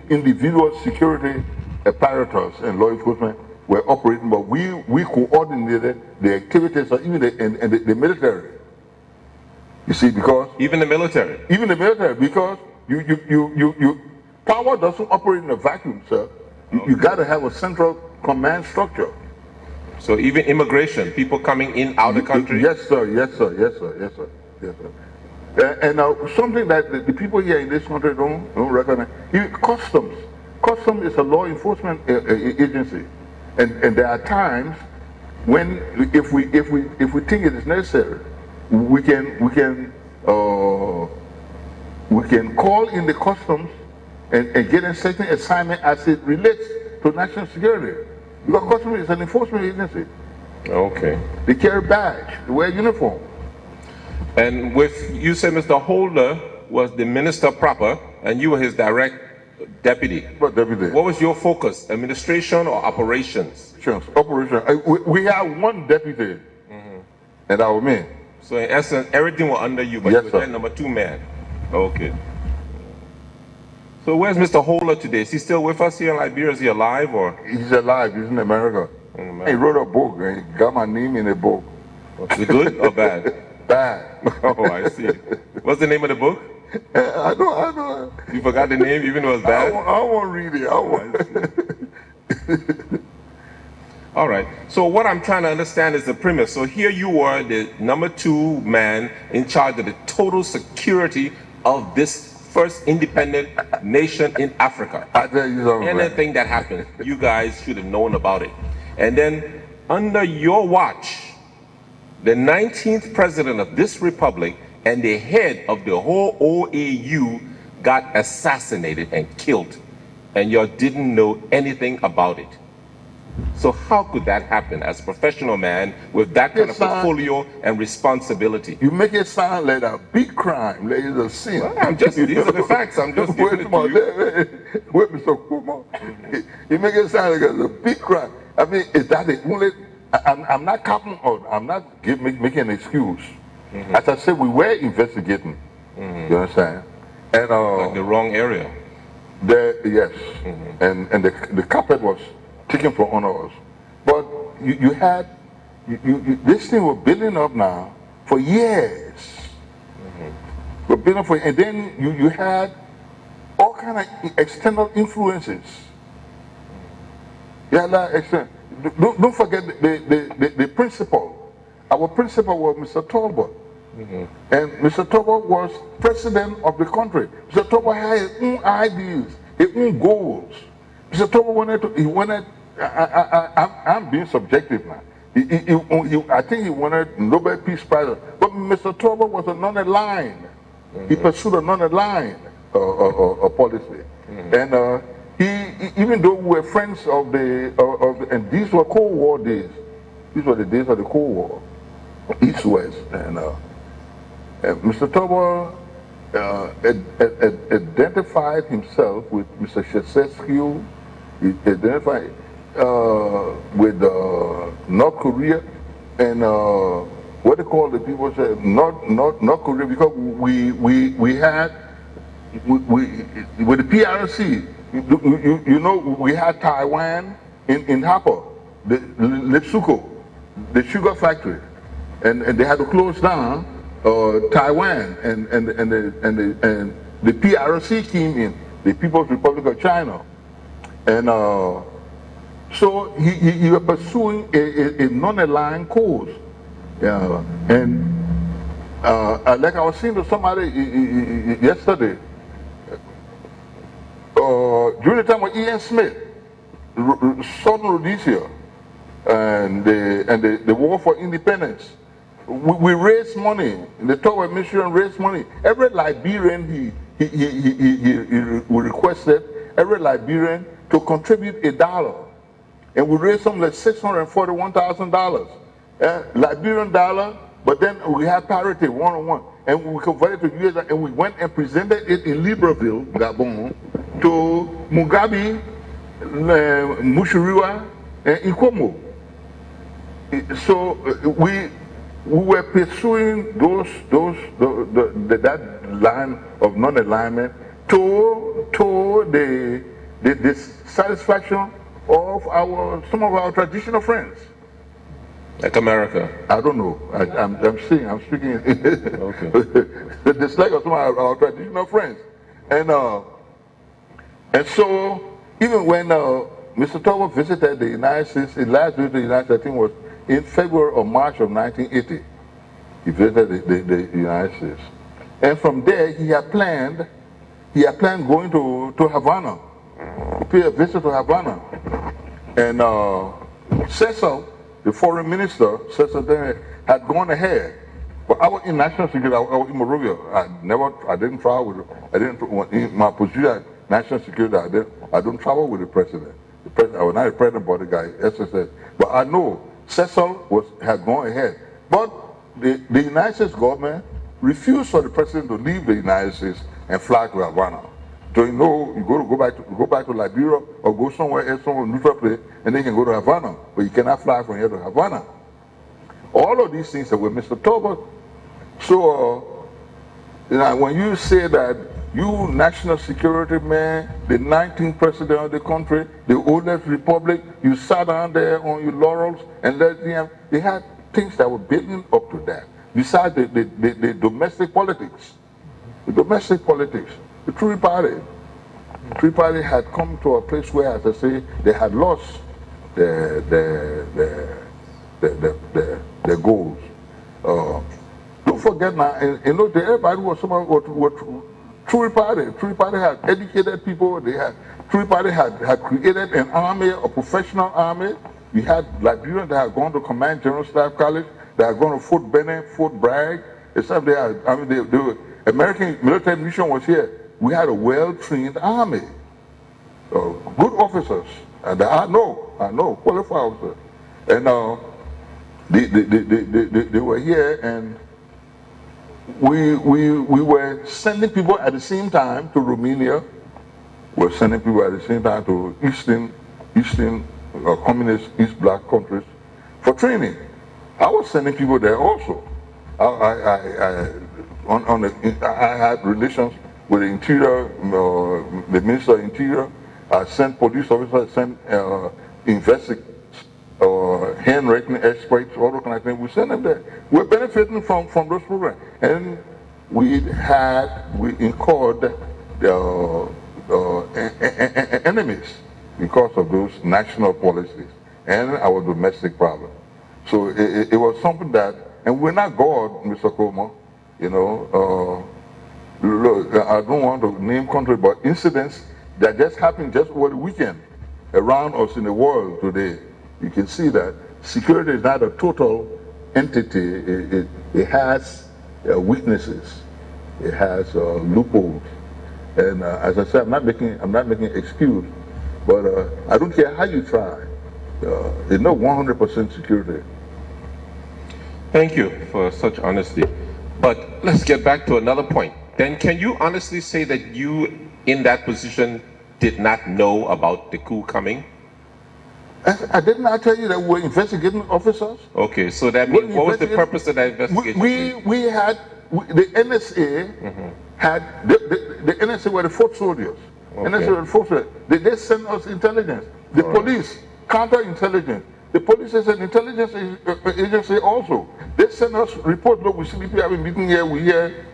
individual security apparatus and law enforcement were operating, but we coordinated the activities of even the military. You see, because Even the military? even the military, because power doesn't operate in a vacuum, sir. You got to have a central command structure. So even immigration, people coming in, out of the country? Yes, sir. Yes, sir. Yes, sir. Yes, sir. Yes, sir. And something that the people here in this country don't recognize. Customs. Customs is a law enforcement agency, and there are times when if we think it is necessary, we can we can call in the customs and get a certain assignment as it relates to national security. Because customs is an enforcement agency. Okay. They carry badge, they wear uniform. And with, you said Mr. Holder was the minister proper, and you were his direct deputy. But deputy. What was your focus, administration or operations? Operation. We have one deputy, and our men. So in essence, everything was under you, but Yes, you were sir. their number 2 man. Okay. So where's Mr. Holder today? Is he still with us here in Liberia? Is he alive or? He's alive. He's in America. He wrote a book. And he got my name in the book. Is it good or bad? Bad. Oh, I see. What's the name of the book? I know. You forgot the name even though it was I bad? won't read it. I won't. All right. So what I'm trying to understand is the premise. So here you were, the number 2 man in charge of the total security of this first independent nation in Africa. I tell you something. Anything that happens, you guys should have known about it. And then under your watch, the 19th president of this republic and the head of the whole OAU got assassinated and killed, and you didn't know anything about it. So how could that happen as a professional man with that kind of portfolio and responsibility? You make it sound like a big crime, like it's a sin. Well, these are the facts. I'm just giving it to you. Wait, Mr. Kuma. You make it sound like it's a big crime. I mean, is that the only? I'm not counting on. I'm not making an excuse. As I said, we were investigating. You understand? And like the wrong area. Yes, and the carpet was taken from under us. But you had this thing was building up now for years. We're building up and then you had all kind of external influences. Yeah, don't forget the principal. Our principal was Mr. Talbot. And Mr. Talbot was president of the country. Mr. Talbot had his own ideas, his own goals. Mr. Talbot I'm being subjective now. I think he wanted Nobel Peace Prize. But Mr. Talbot was a non-aligned. He pursued a non-aligned policy. And even though we were friends of and these were Cold War days. These were the days of the Cold War, East-West. And Mr. Talbot identified himself with Mr. Shesescu. He identified with North Korea and what they call the people say North Korea, because we had with the PRC, you know, we had Taiwan in Hapa, the Lipsuko, the sugar factory, and they had to close down Taiwan, and the PRC came in, the People's Republic of China, and so he was pursuing a non-aligned cause, and like I was saying to somebody yesterday, during the time of Ian Smith, Southern Rhodesia, and the war for independence, we raised money. The Tower Administration raised money. Every Liberian he requested every Liberian to contribute $1, and we raised something like $641,000, Liberian dollar. But then we had parity 1-on-1, and we converted to US, and we went and presented it in Libreville, Gabon, to Mugabe, Mushuriwa, and Nkomo. So we were pursuing that line of non-alignment to the dissatisfaction of some of our traditional friends. Like America? I don't know. I'm speaking. Okay. The dislike of some of our traditional friends, and so even when Mr. Talbot visited the United States, his last visit to the United States, I think, was in February or March of 1980. He visited the United States, and from there he had planned going to Havana, to pay a visit to Havana, and Cecil, the foreign minister, Cecil then had gone ahead But I was in national security. I was in Monrovia. I didn't travel with. In my position at national security. I don't travel with the president. I was not a president bodyguard, SSS. But I know Cecil had gone ahead. But the United States government refused for the president to leave the United States and fly to Havana. So you know, you go back to Liberia or go somewhere else, somewhere neutral place, and then you can go to Havana. But you cannot fly from here to Havana. All of these things that were Mr. Talbot. So, when you say that you national security man, the 19th president of the country, the oldest republic, you sat down there on your laurels and let them, they had things that were building up to that. Besides the domestic politics. The domestic politics. The Tree Party had come to a place where, as I say, they had lost their goals. Don't forget now, everybody was someone what Tree Party. Tree Party had educated people. Tree Party had created an army, a professional army. We had Liberians that had gone to Command General Staff College, that had gone to Fort Benning, Fort Bragg. Except the American military mission was here. We had a well-trained army, good officers, and I know, qualified officers, and they were here, and we were sending people at the same time to Romania. We were sending people at the same time to Eastern communist East Bloc countries for training. I was sending people there also. I had relations with the Interior, the Minister of Interior. I sent police officers, I sent handwriting experts, all those kind of things. We sent them there. We're benefiting from those programs. And we incurred enemies because of those national policies and our domestic problems. So it was something that, and we're not God, Mr. Como, look, I don't want to name country, but incidents that just happened just over the weekend around us in the world today. You can see that security is not a total entity. It has weaknesses. It has loopholes. And as I said, I'm not making excuse, but I don't care how you try. It's not 100% security. Thank you for such honesty. But let's get back to another point. Then can you honestly say that you, in that position, did not know about the coup coming? I did not tell you that we were investigating officers. Okay, so that means what was the purpose of that investigation? We had the NSA had the NSA were the foot soldiers. Okay. NSA were the foot soldiers. They sent us intelligence. The police counterintelligence. The police is an intelligence agency also. They send us reports. Look, we see people having meeting here. We hear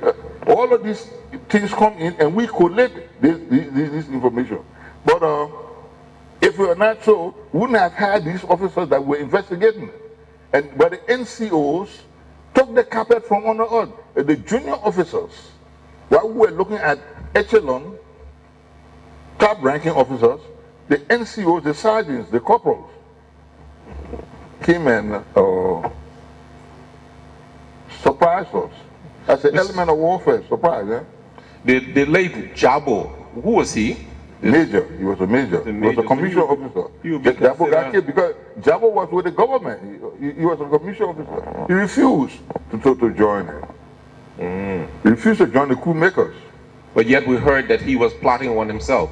all of these things come in, and we collect this information. But if we were not so, we wouldn't have had these officers that were investigating it. But the NCOs took the carpet from under us. The junior officers, while we were looking at echelon, top-ranking officers, the NCOs, the sergeants, the corporals, came and surprised us. As an element of warfare, surprise, eh? The late Jabo, who was he? Major. He was a major. He was a commissioned officer. Jabo got killed because Jabo was with the government. He was a commissioned officer. He refused to join it. He refused to join the coup makers. But yet we heard that he was plotting one himself.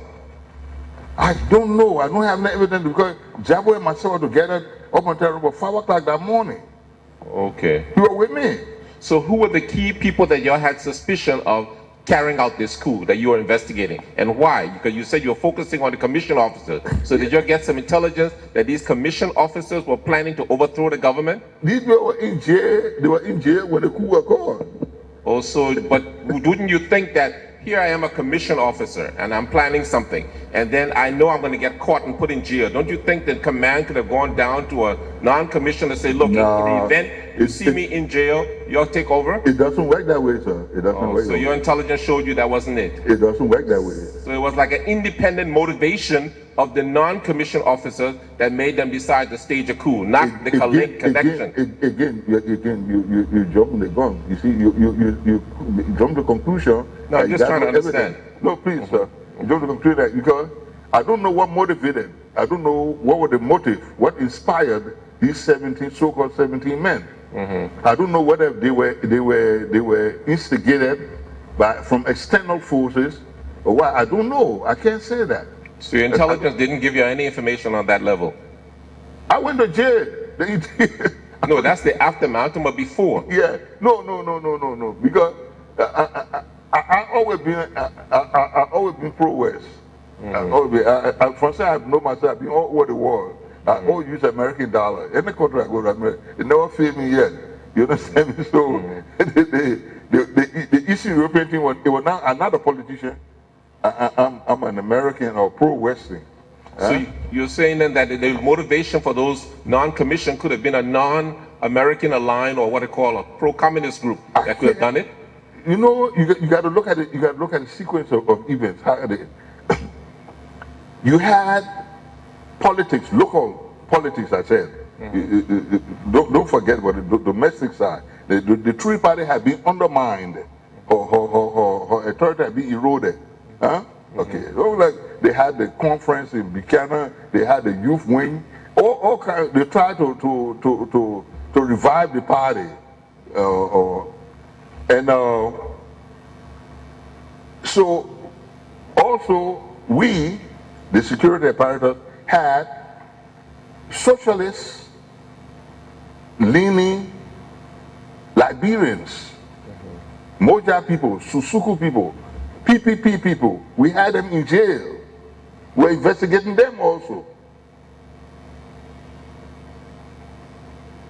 I don't know. I don't have no evidence because Jabo and myself were together up until about 5 o'clock that morning. Okay. You were with me. So who were the key people that y'all had suspicion of carrying out this coup that you were investigating, and why? Because you said you were focusing on the commission officers. So did you get some intelligence that these commission officers were planning to overthrow the government? These people were in jail. They were in jail when the coup was called. Also, but wouldn't you think that here I am a commission officer and I'm planning something, and then I know I'm going to get caught and put in jail. Don't you think that command could have gone down to a non-commissioner and say, look, in the event you see me in jail, you'll take over? It doesn't work that way, sir. It doesn't work So that your way. intelligence showed you that wasn't it? It doesn't work that way. So it was like an independent motivation of the non-commissioned officers that made them decide to stage a coup, not the connection. Again, you jump the gun. You see, you jump the conclusion. No, I'm just trying to understand. No, please, sir. You jump the conclusion that because I don't know what motivated. I don't know what was the motive, what inspired these 17 so-called 17 men. I don't know whether they were instigated from external forces or what. I don't know. I can't say that. So your intelligence didn't give you any information on that level? I went to jail. No, that's the aftermath, but before. Yeah. No. Because I always been pro-West. From say I know myself, I've been all over the world. I always use American dollar. Any country I go to, America, it never failed me yet. You understand me? So the Eastern European thing it was now another politician. I'm an American or pro-Western. So you're saying then that the motivation for those non-commissioned could have been a non-American aligned or what they call a pro-communist group that could have done it? You know, you got to look at it. You got to look at the sequence of events. You had politics, local politics. I said, don't forget about the domestic side. The Tree Party had been undermined, her authority had been eroded. Huh? Okay, so like they had the conference in Buchanan, they had the youth wing, all kinds. They tried to revive the party, so also we, the security apparatus, had socialists leaning Liberians, Moja people, Susuku people, PPP people. We had them in jail. We're investigating them also.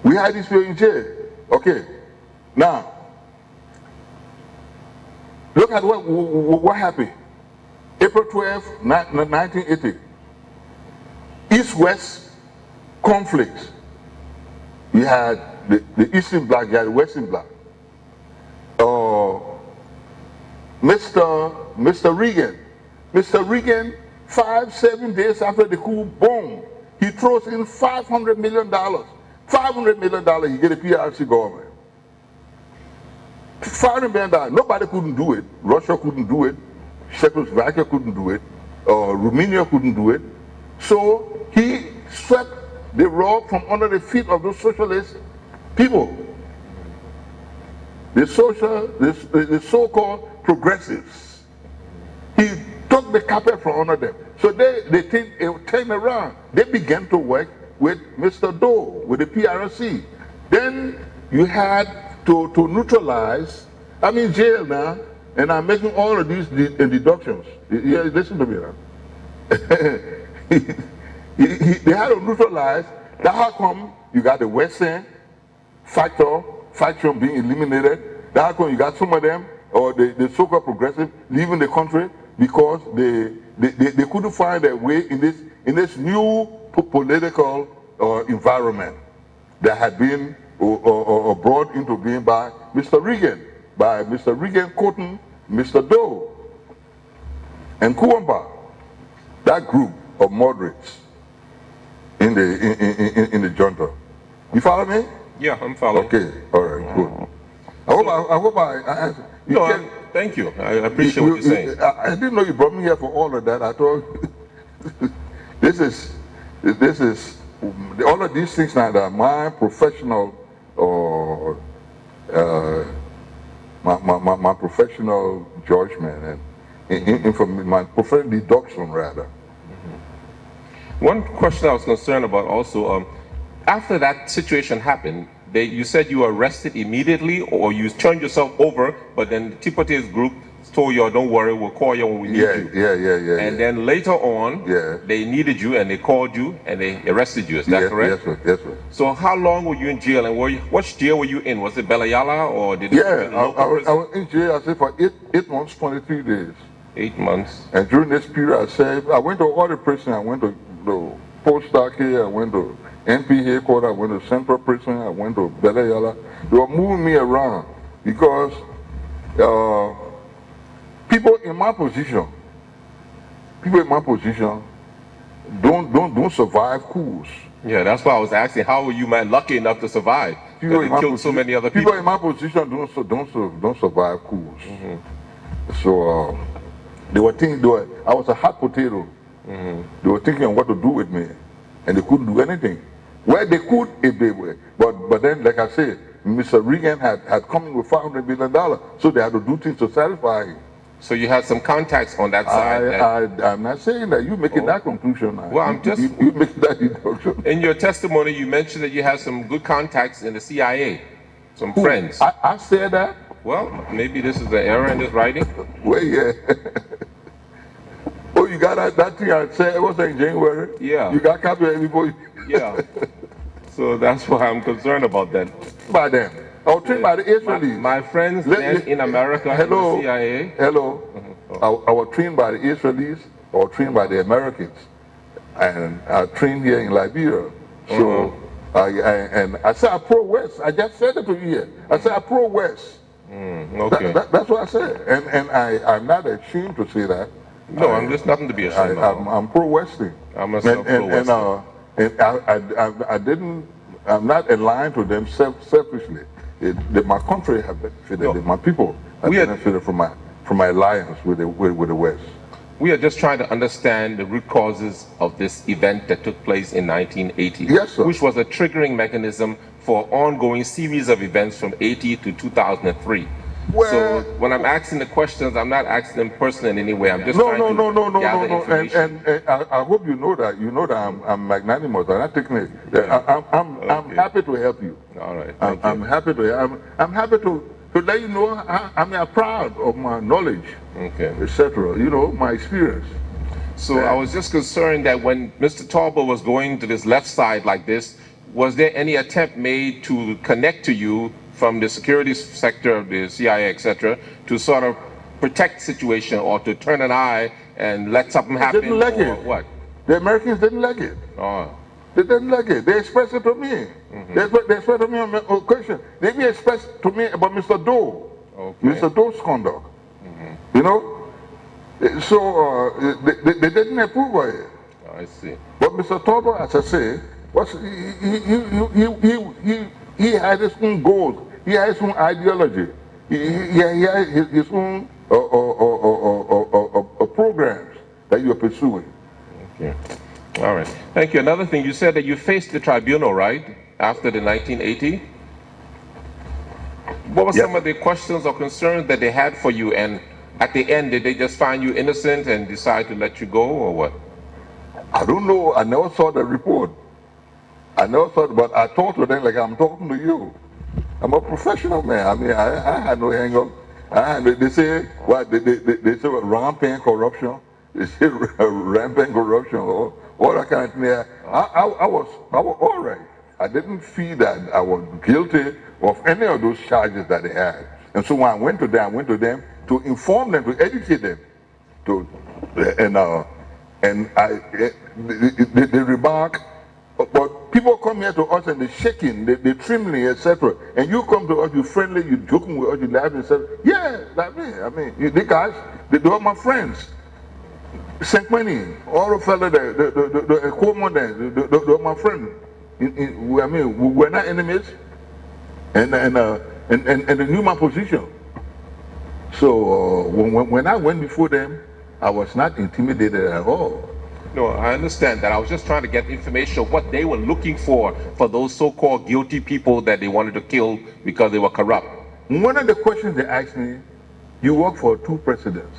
We had these people in jail. Okay. Now, look at what happened. April 12, 1980. East-West conflict. You had the Eastern Bloc, you had the Western Bloc. Mr. Reagan, 5-7 days after the coup, boom, he throws in $500 million. $500 million, he get a PRC government. $500 million, nobody couldn't do it. Russia couldn't do it. Czechoslovakia couldn't do it. Romania couldn't do it. So he swept the rug from under the feet of those socialist people. The so-called progressives. He took the carpet from under them. So they turned around. They began to work with Mr. Doe, with the PRC. Then you had to neutralize. I'm in jail now, and I'm making all of these deductions. Yeah, listen to me now. They had to neutralize. That's how come you got the Western faction being eliminated. That's how come you got some of them, or the so-called progressive, leaving the country because they couldn't find a way in this new political environment that had been brought into being by Mr. Reagan quoting Mr. Doe and Kuwamba, that group of moderates in the junta. You follow me? Yeah, I'm following. Okay, all right, good. I hope I answered. No, thank you. I appreciate what you're saying. I didn't know you brought me here for all of that. I thought this is all of these things now that are my professional my professional judgment and my professional deduction rather. One question I was concerned about also, after that situation happened, you said you were arrested immediately, or you turned yourself over, but then the Tipote's group told you, don't worry, we'll call you when we need you. Yeah. And then later on, they needed you and they called you and they arrested you. Is that correct? Yes, sir. So how long were you in jail, and which jail were you in? Was it Belayala or did I was in jail, I said, for 8 months, 23 days. 8 months. And during this period, I said, I went to all the prison. I went to the postdoc here, I went to NP headquarters, I went to Central Prison, I went to Belayala. They were moving me around because people in my position don't survive coups. Yeah, that's why I was asking, how were you, man, lucky enough to survive? Because they killed so many other people. People in my position don't survive coups. So they were thinking, I was a hot potato. They were thinking of what to do with me, and they couldn't do anything. Well, they could if they were, but then, like I said, Mr. Reagan had come in with $500 billion, so they had to do things to satisfy him. So you had some contacts on that side. I'm not saying that. You making that conclusion. Well, I'm just... You make that deduction. In your testimony, you mentioned that you had some good contacts in the CIA, some friends. I said that? Well, maybe this is an error in this writing. Well, yeah. Oh, you got that thing I said, it was in January? Yeah. You got copy of everybody? Yeah. So that's why I'm concerned about that. By them. I was trained by the Israelis. My friends in America, hello, in the CIA. Hello. I was trained by the Israelis, I was trained by the Americans. And I trained here in Liberia. So, I said I pro-West. I just said it to you here. I said I pro-West. Okay. That's what I said. And I'm not ashamed to say that. No, there's nothing to be ashamed of. I'm pro-Western. I'm myself pro-Western. And I'm not aligned to them selfishly. My country have benefited, my people have benefited from my alliance with the West. We are just trying to understand the root causes of this event that took place in 1980, yes, sir. Which was a triggering mechanism for ongoing series of events from 80 to 2003. Well, so when I'm asking the questions, I'm not asking them personally in any way. I'm just trying to gather information. And I hope you know that. You know that I'm magnanimous. I'm not taking it. I'm happy to help you. All right. I'm happy to. I'm happy to let you know. I'm proud of my knowledge, etc. You know, my experience. So I was just concerned that when Mr. Tauber was going to this left side like this, was there any attempt made to connect to you from the security sector of the CIA, etc., to sort of protect the situation or to turn an eye and let something happen? They didn't like it. What? The Americans didn't like it. Oh. They didn't like it. They expressed it to me. They expressed it to me on occasion. They even expressed to me about Mr. Doe. Mr. Doe's conduct. You know? So they didn't approve of it. Oh, I see. But Mr. Tauber, as I say, he had his own goals. He had his own ideology. He had his own programs that you are pursuing. Okay. All right. Thank you. Another thing, you said that you faced the tribunal, right, after the 1980? What were some of the questions or concerns that they had for you? And at the end, did they just find you innocent and decide to let you go, or what? I don't know. I never saw the report. I never thought, but I talked to them like I'm talking to you. I'm a professional man. I mean, I had no hang up. They say, what? They say rampant corruption. They say rampant corruption, all that kind of thing. I was all right. I didn't feel that I was guilty of any of those charges that they had. And so when I went to them to inform them, to educate them, they remark. But people come here to us and they're shaking, they're trembling, etc. And you come to us, you're friendly, you're joking with us, you're laughing, etc. Yeah, like me. I mean, the guys, they are my friends. St. Quentin, all the fellas there, the Equipment there, they're my friends. I mean, we're not enemies, and they knew my position. So when I went before them, I was not intimidated at all. No, I understand that. I was just trying to get information of what they were looking for those so-called guilty people that they wanted to kill because they were corrupt. One of the questions they asked me, you work for 2 presidents.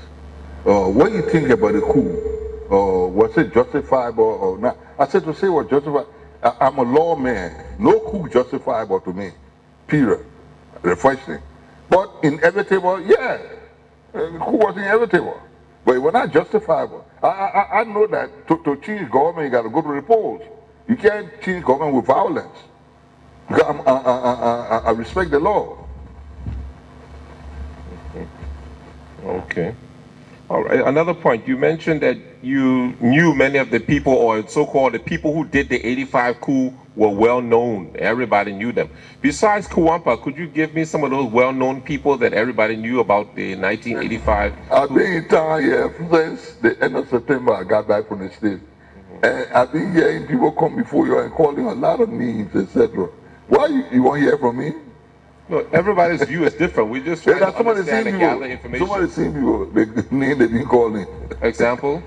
What do you think about the coup? Was it justifiable or not? I said, to say what justified, I'm a lawman. No coup justifiable to me, period. The first thing. But inevitable, yeah. The coup was inevitable. But it was not justifiable. I know that to change government, you got to go to the polls. You can't change government with violence. Because I respect the law. Okay. All right. Another point. You mentioned that you knew many of the people, or so-called the people who did the '85 coup, were well known. Everybody knew them. Besides Kuwampa, could you give me some of those well-known people that everybody knew about the 1985? I've been in town here since the end of September. I got back from the States. And I've been hearing people come before you and calling a lot of names, etc. Why you want to hear from me? No, everybody's view is different. We just trying to understand and gather information. Somebody seen people, the name they've been calling. Example?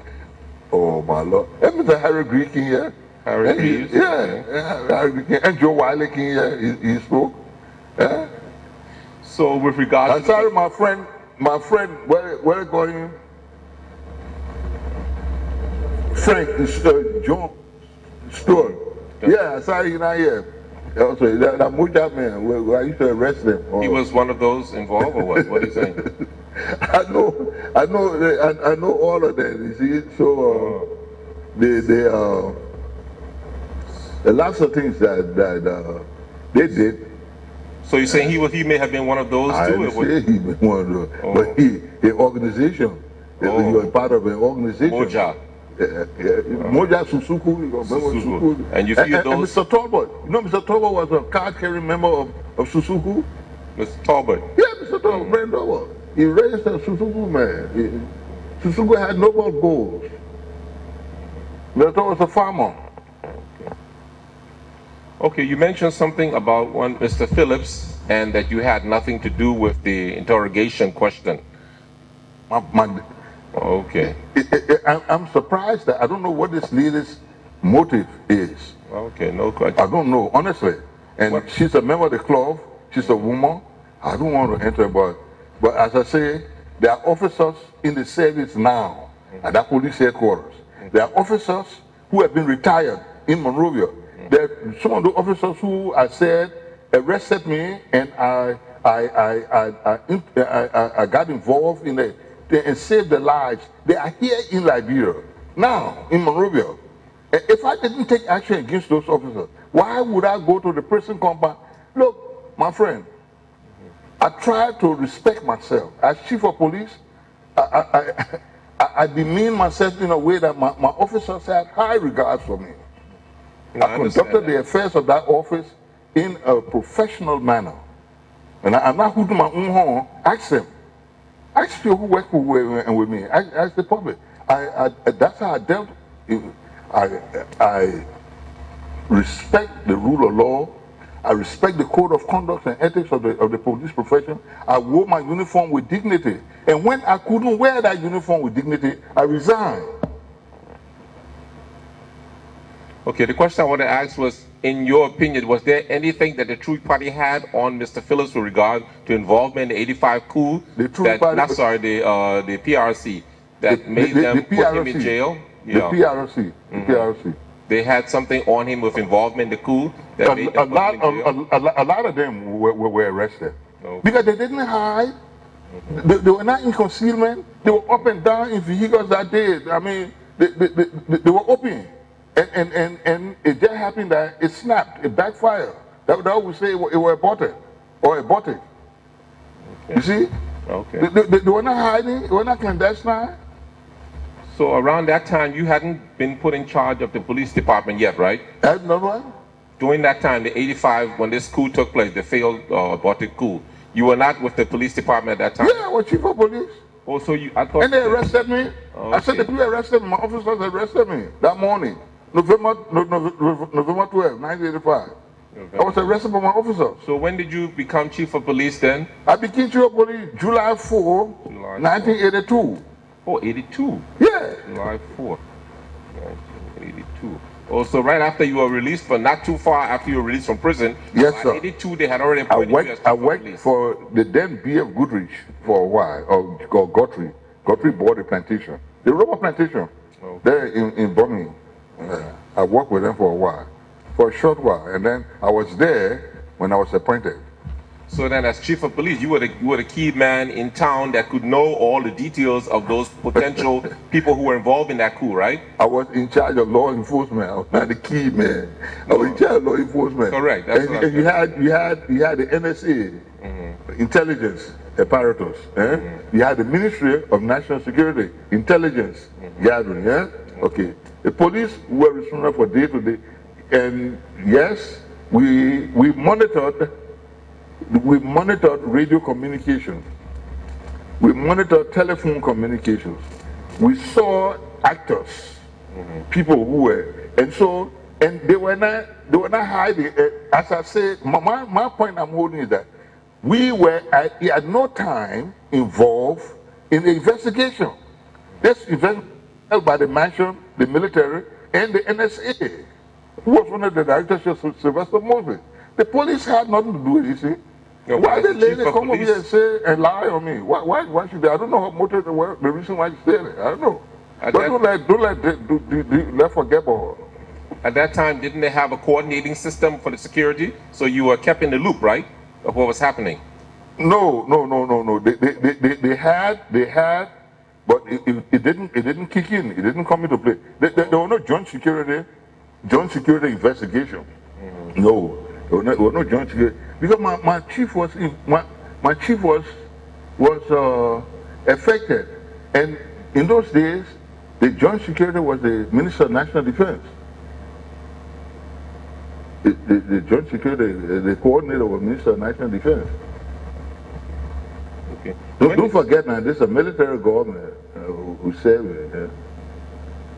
Oh my Lord. And Mr. Harry Greek in here. Harry And Greaves, yeah, okay. Harry Greek, and Joe Wiley in here. He spoke. Yeah. So with regard I'm to sorry, my friend, where going? Frank, John Stewart. Yeah, sorry, he's not here. Also, that Muja man, where I used to arrest them. he was one of those involved, or what? What are you saying? I know all of them. You see, so the lots of things that they did. So you're saying he may have been one of those I too? didn't say he was one of those, but the organization. He was part of an organization. Moja. Moja Susuku. Susuku. And you feel and those? Mr. Talbot. You know, Mr. Talbot was a card-carrying member of Susuku. Mr. Talbot. Yeah, Mr. Talbot, Brand Talbot. He raised a Susuku man. Susuku had noble goals. Mr. Talbot was a farmer. Okay, you mentioned something about one Mr. Phillips, and that you had nothing to do with the interrogation question. Okay. I'm surprised that I don't know what this lady's motive is. Okay, no question. I don't know, honestly. And she's a member of the club. She's a woman. I don't want to enter, but as I say, there are officers in the service now at that police headquarters. There are officers who have been retired in Monrovia. There are some of the officers who I said arrested me, and I got involved in it and saved their lives. They are here in Liberia now in Monrovia. If I didn't take action against those officers, why would I go to the prison compound? Look, my friend, I try to respect myself. As chief of police, I demean myself in a way that my officers had high regards for me. I conducted the affairs of that office in a professional manner. And I'm not hooting my own horn. Ask them. Ask people who work with me. Ask the public. That's how I dealt. I respect the rule of law. I respect the code of conduct and ethics of the police profession. I wore my uniform with dignity. And when I couldn't wear that uniform with dignity, I resigned. Okay, the question I want to ask was, in your opinion, was there anything that the Truth Party had on Mr. Phillips with regard to involvement in the '85 coup? The Truth Party, the PRC that made them put him in jail? The PRC. The PRC. They had something on him with involvement in the coup that made them put him in jail? A lot of them were arrested. Okay. Because they didn't hide. They were not in concealment. They were up and down in vehicles that day. I mean, they were open. And it just happened that it snapped, it backfired. That would say it was aborted or aborted. Okay. You see? Okay. They were not hiding, they were not clandestine. So around that time, you hadn't been put in charge of the police department yet, right? No. During that time, the '85, when this coup took place, the failed aborted coup, you were not with the police department at that time? Yeah, I was chief of police. Oh, so I thought... And they arrested me. Okay. I said the people arrested me, my officers arrested me that morning. November 12, 1985. Okay. I was arrested by my officers. So when did you become chief of police then? I became chief of police July 4, 1982. Oh, 82? Yeah. July 4, 1982. Oh, so right after you were released, but not too far after you were released from prison. Yes, sir. 82, they had already appointed you as chief of police. I worked for the then B.F. Goodrich for a while, or Guthrie. Guthrie bought a plantation, the rubber plantation, there in Birmingham. I worked with them for a while, for a short while, and then I was there when I was appointed. So then, as chief of police, you were the key man in town that could know all the details of those potential people who were involved in that coup, right? I was in charge of law enforcement. I was not the key man. I was in charge of law enforcement. Correct. That's And, what and you had the NSA, intelligence apparatus. You had the Ministry of National Security, intelligence gathering. Yeah. Okay. The police were responsible for day to day, and yes, we monitored radio communications. We monitored telephone communications. We saw actors, people who were, and they were not hiding. As I said, my point I'm holding is that we were at no time involved in the investigation. This investigation held by the mansion, the military, and the NSA, who was one of the directors, Sylvester Moses. The police had nothing to do with it. See? Why did they come over here and say and lie on me? Why should they? I don't know what motive they were. The reason why you say it, I don't know. But don't forget about. At that time, didn't they have a coordinating system for the security? So you were kept in the loop, right, of what was happening? No. They had, but it didn't kick in. It didn't come into play. There were no joint security investigation. No, there were no joint security because my chief was affected, and in those days, the joint security was the Minister of National Defense. The joint security, the coordinator was Minister of National Defense. Okay. Don't forget now, this is a military government who served it.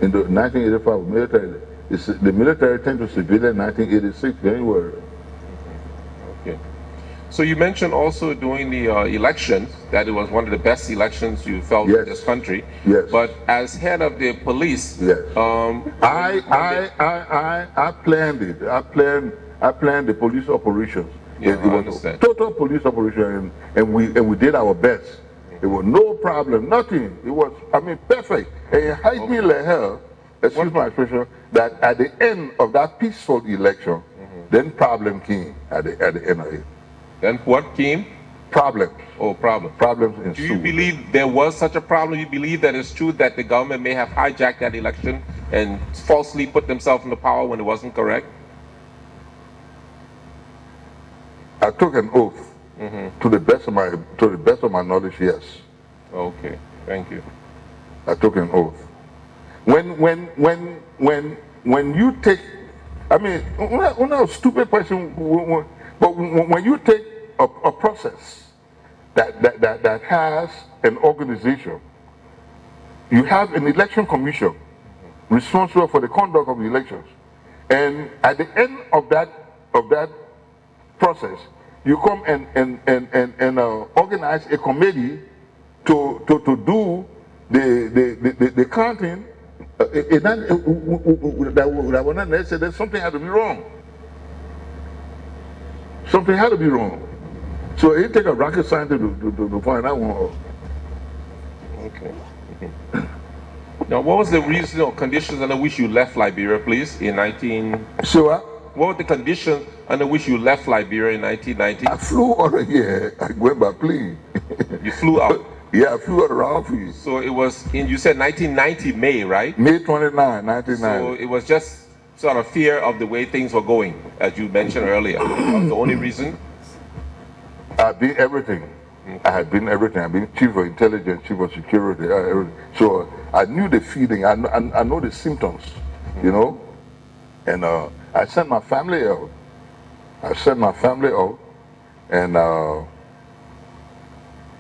In the 1985 military, the military turned to civilian 1986 January. Okay. So you mentioned also during the elections that it was one of the best elections you felt in this country. Yes. But as head of the police, yes. I planned it. I planned the police operations. Yeah, it was a total police operation, and we did our best. There was no problem, nothing. It was, perfect. And it hiked me like hell, excuse my expression, that at the end of that peaceful election, then problem came at the end of it. Then what came? Problems. Oh, problems. Problems ensued. Do you believe there was such a problem? You believe that it's true that the government may have hijacked that election and falsely put themselves into power when it wasn't correct? I took an oath. To the best of my knowledge, yes. Okay, thank you. I took an oath. When you take, not a stupid person, but when you take a process that has an organization, you have an election commission responsible for the conduct of the elections, and at the end of that process, you come and organize a committee to do the counting. That was not necessary. Something had to be wrong. Something had to be wrong. So it take a rocket scientist to find that one. Okay. Now, what was the reason or conditions under which you left Liberia, please, in 19... So what were the conditions under which you left Liberia in 1990? I flew out of here. I went by plane. You flew out? Yeah, I flew out of office. So it was you said 1990 May, right? May 29, 1990. So it was just sort of fear of the way things were going, as you mentioned earlier. That was the only reason? I've been everything. I had been everything. I've been chief of intelligence, chief of security, everything. So I knew the feeling. I know the symptoms, you know. And I sent my family out. And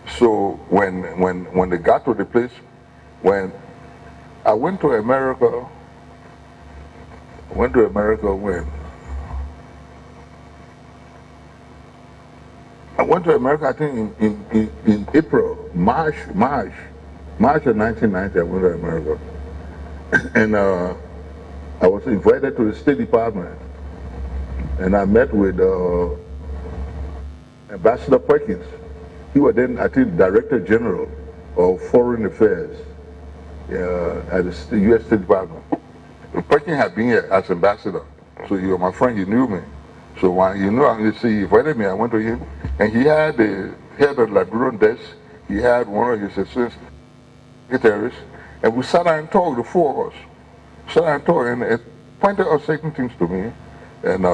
so when they got to the place, when I went to America, when? I went to America, I think in April, March of 1990, I went to America. And I was invited to the State Department. And I met with Ambassador Perkins. He was then, I think, Director General of Foreign Affairs at the U.S. State Department. Perkins had been here as ambassador, so he was my friend, he knew me. So when he invited me, I went to him, And he had the head of the Liberian desk, he had one of his assistant secretaries, and we sat down and talked, the four of us. Sat down and talked, and pointed out certain things to me, and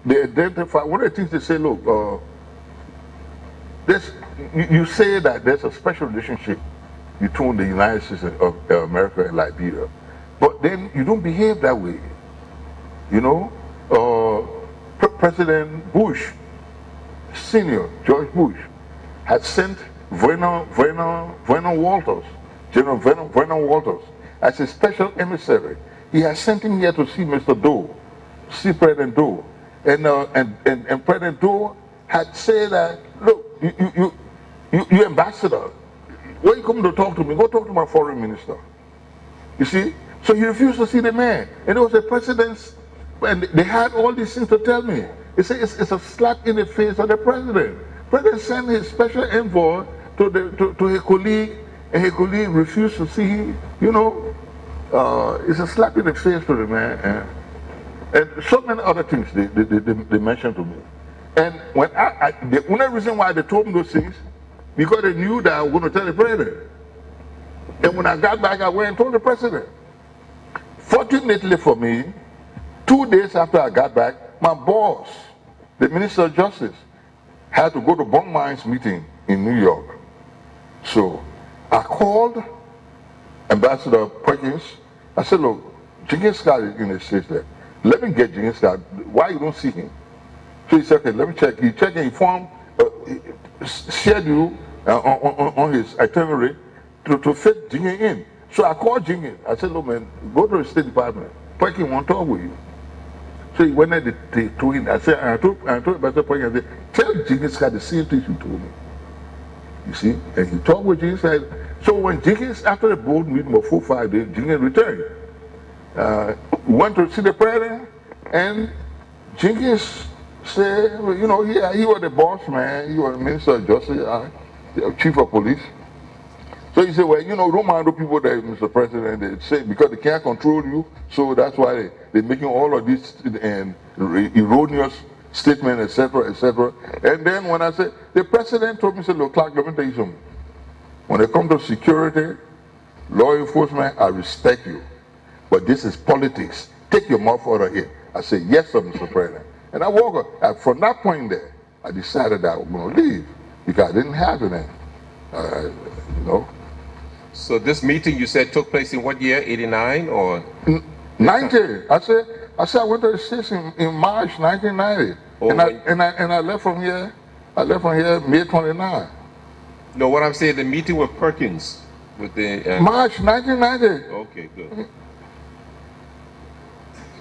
they identify, one of the things they say, look, you say that there's a special relationship between the United States of America and Liberia, but then you don't behave that way. You know, President Bush, Senior, George Bush, had sent Vernon Walters, General Vernon Walters, as a special emissary. He has sent him here to see Mr. Doe, see President Doe. And President Doe had said that, look, you ambassador, when you come to talk to me, go talk to my foreign minister. You see? So he refused to see the man. And it was the president's, and they had all these things to tell me. It's a slap in the face of the president. President sent his special envoy to his colleague, and his colleague refused to see him. You know, it's a slap in the face to the man. And so many other things they mentioned to me. And when the only reason why they told me those things, because they knew that I was going to tell the president. And when I got back, I went and told the president. Fortunately for me, 2 days after I got back, my boss, the Minister of Justice, had to go to Bond Mines meeting in New York. So I called Ambassador Perkins. I said, look, Jenkins Scott is in the States there. Let me get Jenkins Scott. Why you don't see him? So he said, okay, let me check. He checked and he formed a schedule on his itinerary to fit Jenkins in. So I called Jenkins. I said, look, man, go to the State Department. Perkins won't talk with you. So he went there to him. I said, I told Ambassador Perkins, I said, tell Jenkins Scott the same thing you told me. You see? And he talked with Jenkins. So when Jenkins, after the board meeting for 4 or 5 days, Jenkins returned. Went to see the president, and Jenkins said, well, you know, he was the boss man, he was the Minister of Justice, Chief of Police. So he said, well, you know, don't mind the people that, Mr. President, they say, because they can't control you, so that's why they're making all of these erroneous statements, etc., etc. And then when I said, the president told me, he said, look, Clark, let me tell you something. When it comes to security, law enforcement, I respect you. But this is politics. Take your mouth out of here. I said, yes, sir, Mr. President. And I walk up. From that point there, I decided that I was going to leave because I didn't have anything. You know. So this meeting you said took place in what year? 89 or? 90. I said I went to the States in March 1990. Oh, and I left from here. I left from here May 29. No, what I'm saying, the meeting with Perkins. With the March 1990. Okay, good.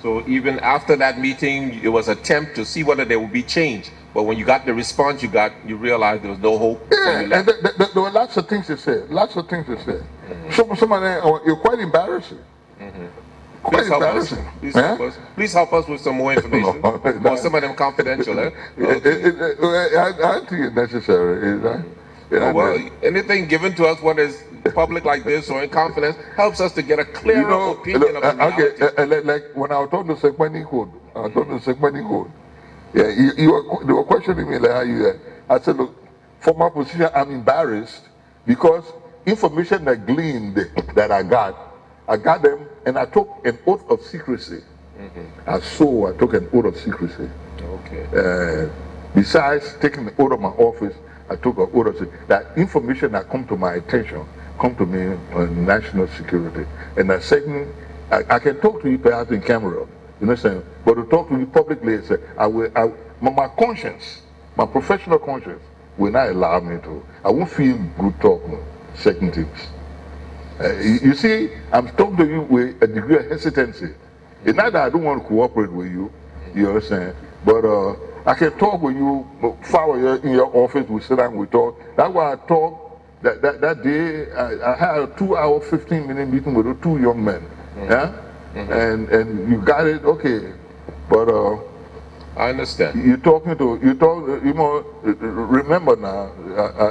So even after that meeting, it was an attempt to see whether there would be change. But when you got the response you got, you realized there was no hope. Yeah, and there were lots of things to say. Lots of things to say. Mm-hmm. Some of them are quite embarrassing. Mm-hmm. Quite embarrassing. Please help us with some more information. No, or some of them confidential. Eh? I think it's necessary. Well, anything given to us what is public like this or in confidence helps us to get a clearer opinion of the reality. Okay, like when I was talking to Segmenti Code, yeah, they were questioning me like how you there. I said, look, for my position, I'm embarrassed because information that gleaned that I got them, and I took an oath of secrecy. Mm-hmm. I took an oath of secrecy. Okay. Besides taking the oath of my office, I took an oath of secrecy. That information that come to my attention, come to me on national security. And that second, I can talk to you perhaps in camera, you understand? But to talk to you publicly, say, my conscience, my professional conscience, will not allow me to. I won't feel good talking certain things. You see, I'm talking to you with a degree of hesitancy. It's not that I don't want to cooperate with you, you understand? But I can talk with you, in your office, we sit down, we talk. That's why I talk. That day, I had a 2-hour, 15-minute meeting with 2 young men. Mm-hmm. Yeah? Mm-hmm. And you got it, okay. But I understand. Remember now,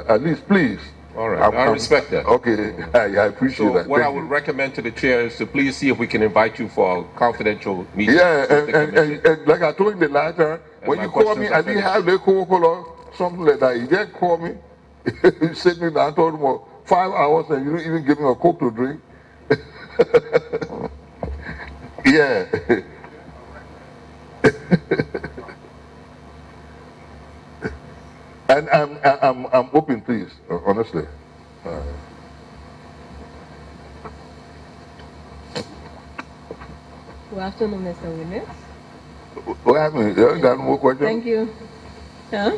at least please, All right, I respect that. Okay, I appreciate So that. what I Thank would you. recommend to the chair is to please see if we can invite you for a confidential meeting. Yeah, with the commission. and like I told you the last time, when my you call me, questions are I didn't finished. have the Coca-Cola, something like that. You just call me, you sit me down, told me for 5 hours, and you didn't even give me a Coke to drink. Yeah. And I'm open, please, honestly. Good afternoon, Mr. Williams. What happened? You got no more questions? Thank you. Huh?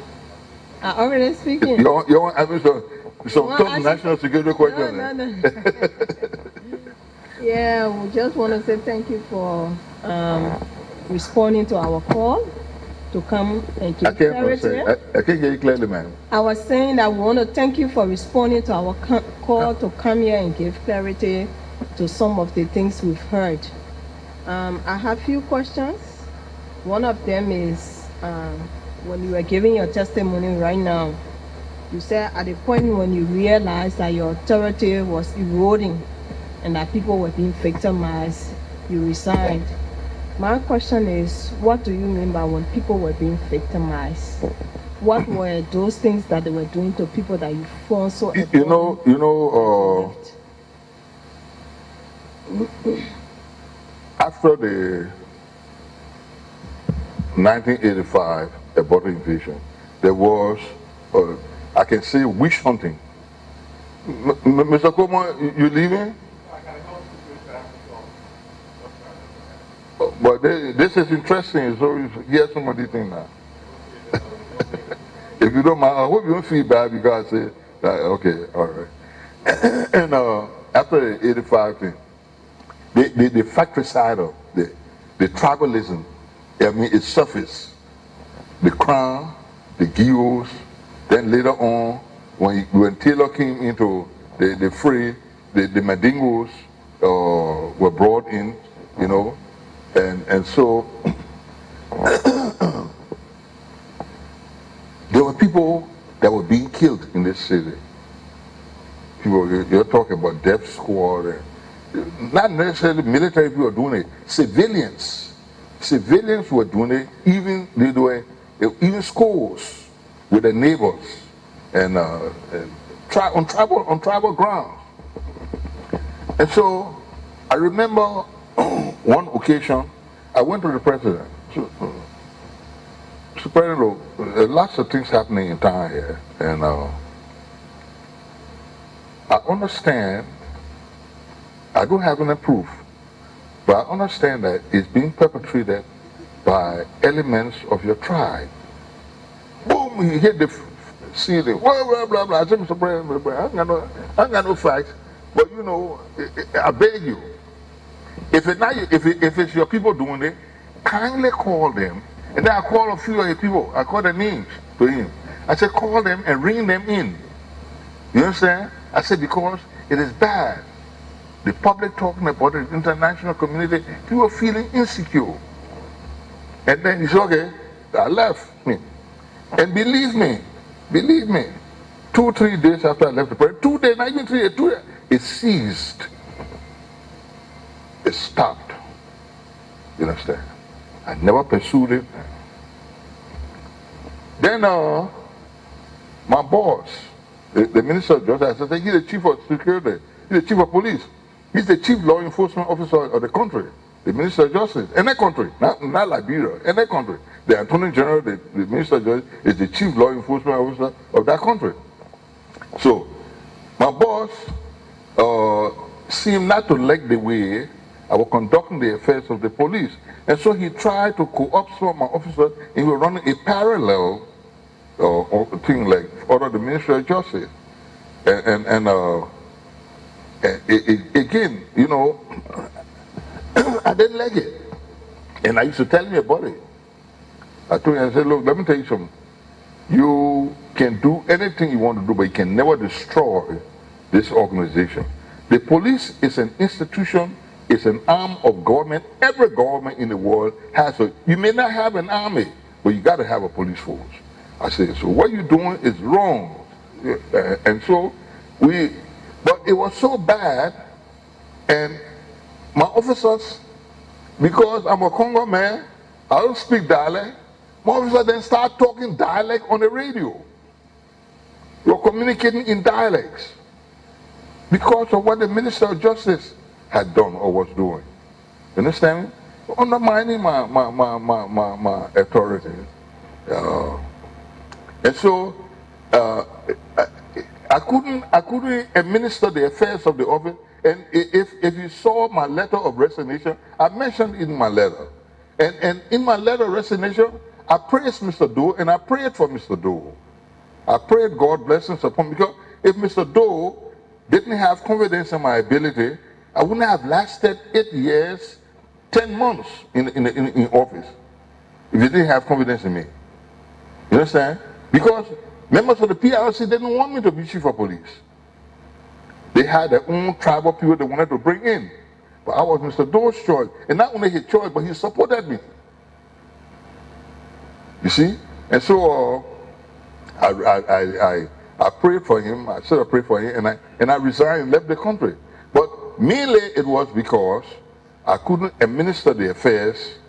I already speaking. You want having some want tough ask- national security questions? No. Yeah, we just want to say thank you for responding to our call to come and I give can't clarity. understand. I can't hear you clearly, man. I was saying that we want to thank you for responding to our call to come here and give clarity to some of the things we've heard. I have a few questions. One of them is when you were giving your testimony right now, you said at the point when you realized that your authority was eroding and that people were being victimized, you resigned. My question is, what do you mean by when people were being victimized? What were those things that they were doing to people that you found so important? After the 1985 Ebola invasion, there was, I can say, witch hunting. Mr. Como, you leaving? But this is interesting, so you hear some of these things now. If you don't mind, I hope you don't feel bad because I say, okay, all right. And after the 85 thing, the factory side of the tribalism, I mean, it surfaced. The crown, the guilds, then later on, when Taylor came into the fray, the Mandingos were brought in, you know, and so there were people that were being killed in this city. People, you're talking about death squad, and not necessarily military people doing it. Civilians were doing it. Even even schools with their neighbors, and on tribal grounds. And so, I remember one occasion, I went to the president. Mr. President, there are lots of things happening in town here, and I understand. I don't have any proof, but I understand that it's being perpetrated by elements of your tribe. Boom, he hit the ceiling. Blah, blah, blah, blah. I said, Mr. President, I ain't got no facts, but you know, I beg you, if it's your people doing it, kindly call them. And then I call a few of your people. I call their names to him. I said, call them and ring them in. You understand? I said, because it is bad. The public talking about it, the international community, people feeling insecure. And then he said, okay, I left. And believe me, 2-3 days after I left the parade, 2 days, not even 3 days, 2 days, it ceased. It stopped. You understand? I never pursued it. Then my boss, the Minister of Justice, I said, he's the chief of security, he's the chief of police, he's the chief law enforcement officer of the country, the Minister of Justice, in that country, not Liberia, in that country. The Attorney General, the Minister of Justice, is the chief law enforcement officer of that country. So, my boss seemed not to like the way I was conducting the affairs of the police. And so he tried to co-opt some of my officers, and he was running a parallel thing like under the Ministry of Justice. Again, you know, I didn't like it. And I used to tell me about it. I told him, I said, look, let me tell you something. You can do anything you want to do, but you can never destroy this organization. The police is an institution, it's an arm of government. Every government in the world has you may not have an army, but you got to have a police force. I said, so what you're doing is wrong. And so But it was so bad, and my officers, because I'm a Congo man, I don't speak dialect. My officers then start talking dialect on the radio. We're communicating in dialects because of what the Minister of Justice had done or was doing. You understand? Undermining my authority. And so uh, I, I couldn't administer the affairs of the office. And if you saw my letter of resignation, I mentioned in my letter. And in my letter of resignation, I praised Mr. Doe and I prayed for Mr. Doe. I prayed God blessings upon me, because if Mr. Doe didn't have confidence in my ability, I wouldn't have lasted 8 years, 10 months in office if he didn't have confidence in me. You understand? Because members of the PRC didn't want me to be chief of police. They had their own tribal people they wanted to bring in. But I was Mr. Doe's choice. And not only his choice, but he supported me. You see? And so I prayed for him. I said I prayed for him, and I resigned and left the country. But mainly it was because I couldn't administer the affairs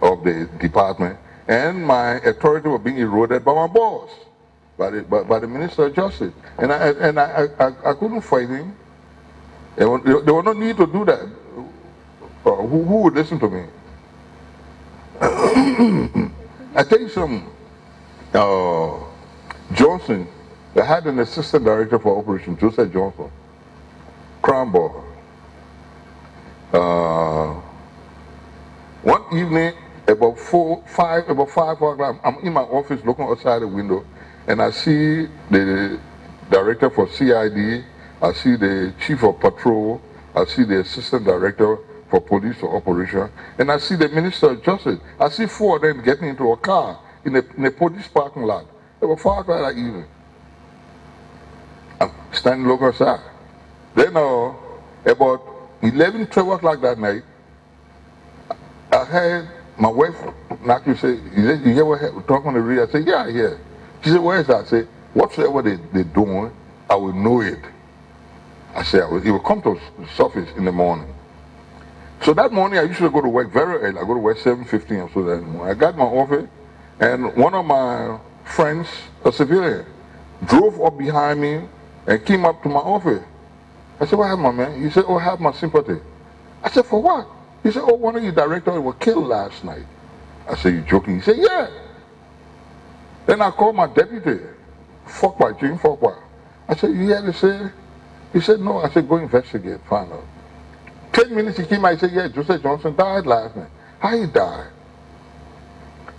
of the department, and my authority was being eroded by my boss, by the Minister of Justice, and I couldn't fight him. There was no need to do that. Who would listen to me? I tell you something. Johnson, they had an assistant director for operations, Joseph Johnson, Cranborough. One evening, about 5 o'clock, I'm in my office looking outside the window, and I see the director for CID, I see the chief of patrol, I see the assistant director for police for operation, and I see the Minister of Justice. I see 4 of them getting into a car in a police parking lot. It was 5 o'clock that evening. I'm standing looking outside. Then about 11, 12 o'clock that night, I heard my wife knock me and say, you hear what we're talking on the radio? I said, yeah, I hear. She said, where is that? I said, whatsoever they're doing, I will know it. I said, it will come to the surface in the morning. So that morning, I usually go to work very early. I go to work 7:15 or so that morning. I got in my office, and one of my friends, a civilian, drove up behind me and came up to my office. I said, what happened, my man? He said, oh, I have my sympathy. I said, for what? He said, oh, one of your directors was killed last night. I said, you joking? He said, yeah. Then I called my deputy, Jim Fokwa. I said, you hear this say? He said, no. I said, go investigate, find out. 10 minutes he came out, he said, yeah, Joseph Johnson died last night. How he died?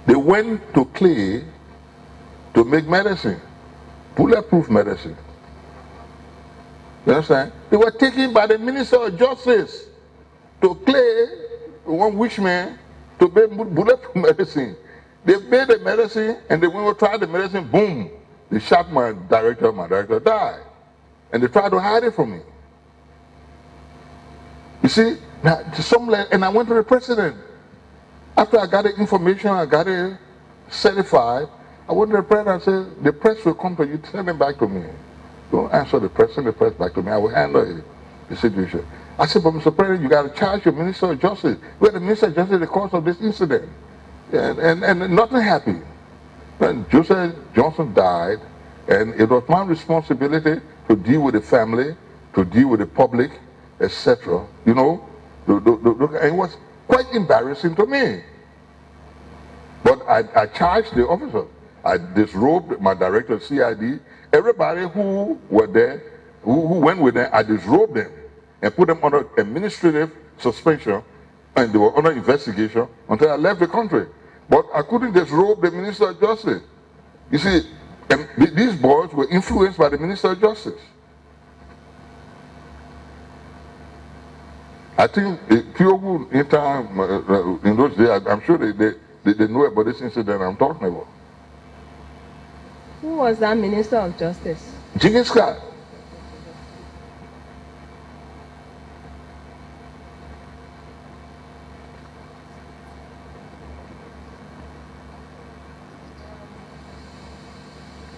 They went to Clay to make medicine, bulletproof medicine. You understand? They were taken by the Minister of Justice to Clay, one witch man, to make bulletproof medicine. They made the medicine, and they went to try the medicine, boom, they shot my director died. And they tried to hide it from me. You see, now, and I went to the president. After I got the information, I got it certified, I went to the president and said, the press will come to you, send it back to me. Don't answer the press, send the press back to me, I will handle the situation. I said, but Mr. President, you got to charge your Minister of Justice. We're the Minister of Justice the cause of this incident. And nothing happened. When Joseph Johnson died, and it was my responsibility to deal with the family, to deal with the public, etc. You know, and it was quite embarrassing to me. But I charged the officer. I disrobed my director of CID. Everybody who were there, who went with them, I disrobed them and put them under administrative suspension, and they were under investigation until I left the country. But I couldn't disrobe the Minister of Justice. You see, and these boys were influenced by the Minister of Justice. I think people who in time, in those days, I'm sure they know about this incident I'm talking about. Who was that Minister of Justice? Jiggy Scott.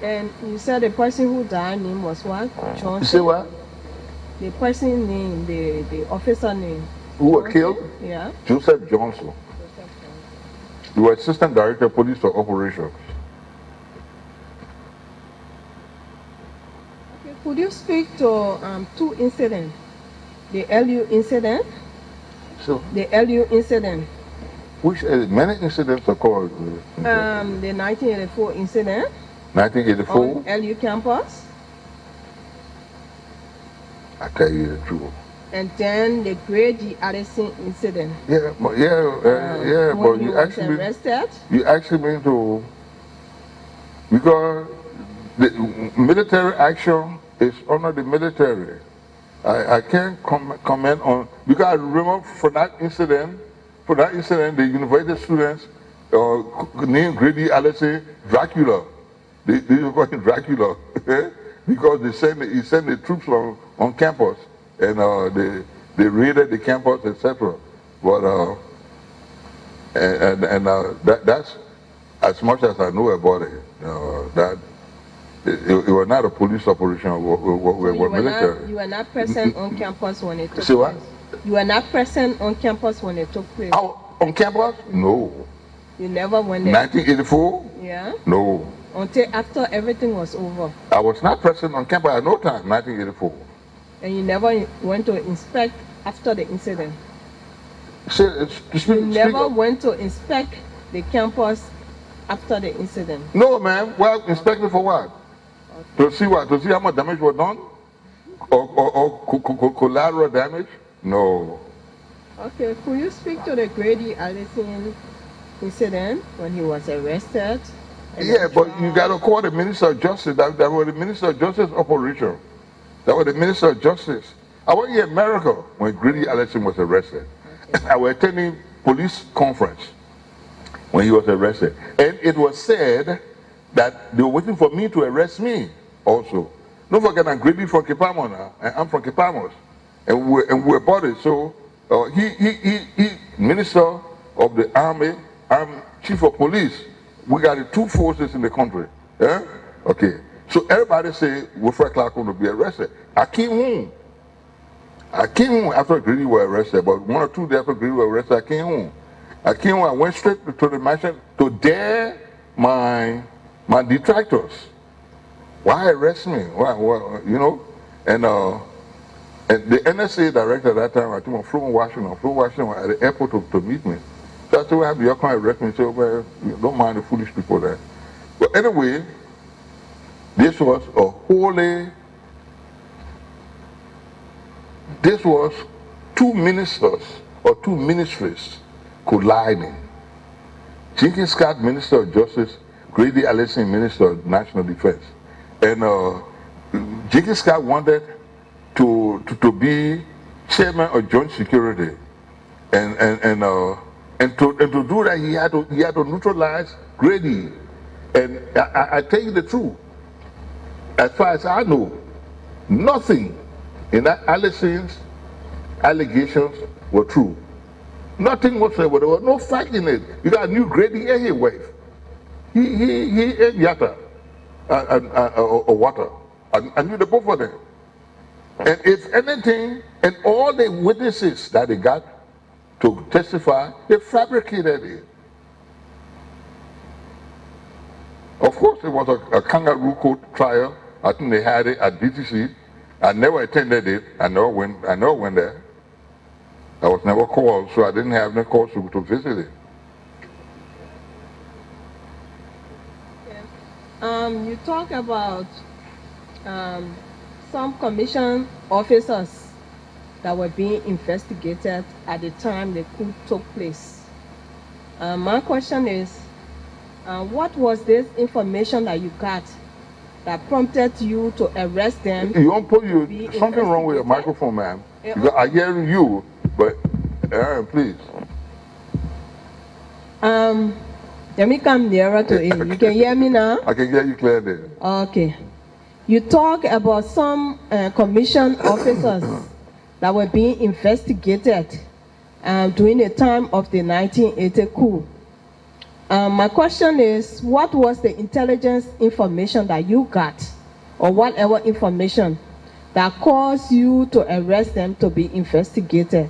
And you said the person who died name was what? Johnson? You say what? The person name, the officer name. Who were Johnson? killed? Yeah. Joseph Johnson. He was Assistant Director of Police for Operations. Okay. Could you speak to two incidents? The LU incident. So, The LU incident. which many incidents occurred. The 1984 incident 1984. on LU campus. I tell you the truth. And then the Grady Addison incident. Yeah, but When but he you was actually arrested. you actually mean to, because the military action is under the military. I can't comment on, because I remember for that incident, the university students named Grady Allison Dracula. They were calling him Dracula because he sent the troops on campus, and they raided the campus, etc. But that's as much as I know about it. That it was not a police operation. We were military. You were not present on campus when it took See what? place. You were not present on campus when it took place. On campus? No. You never went there. 1984? Yeah. No. Until after everything was over. I was not present on campus at no time. 1984. And you never went to inspect after the incident. You never went to inspect the campus after the incident. No, ma'am. Well, inspecting for what? To see what? To see how much damage was done? Or collateral damage? No. Okay, could you speak to the Grady Allison incident when he was arrested? Yeah, but you got to call the Minister of Justice. That was the Minister of Justice operation. That was the Minister of Justice. I was in America when Grady Allison was arrested. Okay. I was attending police conference when he was arrested. And it was said that they were waiting for me to arrest me also. Don't forget, I'm Grady from Kipamo now, and I'm from Kipamos. And we're buddies. So he Minister of the Army, I'm Chief of Police. We got the two forces in the country. Yeah? Okay. So everybody say Wilfred Clark going to be arrested. I came home after Grady was arrested, but 1 or 2 days after Grady was arrested, I came home. I went straight to the mansion to dare my detractors. Why arrest me? Why, you know? And the NSA director at that time, I think was Flo Washington at the airport to meet me. So I said, well, you're going to arrest me. He said, well, you don't mind the foolish people there. But anyway, this was two ministers or two ministries colliding. Jenkins Scott, Minister of Justice, Grady Allison, Minister of National Defense. And Jenkins Scott wanted to be chairman of Joint Security. And to do that, he had to neutralize Grady. And I tell you the truth, as far as I know, nothing in that Allison's allegations were true. Nothing whatsoever. There was no fact in it. You got a new Grady Ehe wife. He ate yata or water. I knew the both of them. And if anything, and all the witnesses that they got to testify, they fabricated it. Of course, it was a kangaroo court trial. I think they had it at DTC. I never attended it. I never went there. I was never called, so I didn't have any calls to visit it. You talk about some commission officers that were being investigated at the time the coup took place. My question is, what was this information that you got that prompted you to arrest them? You won't put something wrong with your microphone, ma'am. Because I hear you, but Aaron, please. Let me come nearer to you. You can hear me now? I can hear you clearly. Okay. You talk about some commission officers that were being investigated during the time of the 1980 coup. My question is, what was the intelligence information that you got, or whatever information that caused you to arrest them to be investigated?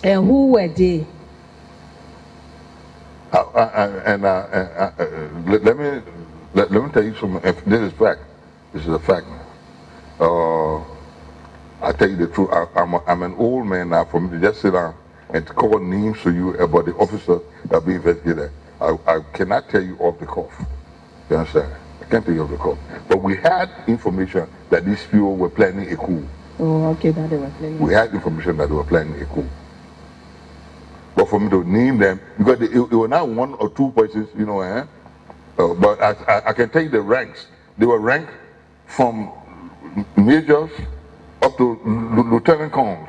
And who were they? Let me tell you something. If this is fact. This is a fact. I tell you the truth. I'm an old man now. For me to just sit down and to call names to you about the officer that be investigated, I cannot tell you off the cuff. You understand? I can't tell you off the cuff. But we had information that these people were planning a coup. Oh, okay, that they were planning. We had information that they were planning a coup. But for me to name them, because it were not one or two persons, you know, but I can tell you the ranks. They were ranked from majors up to lieutenant colonels.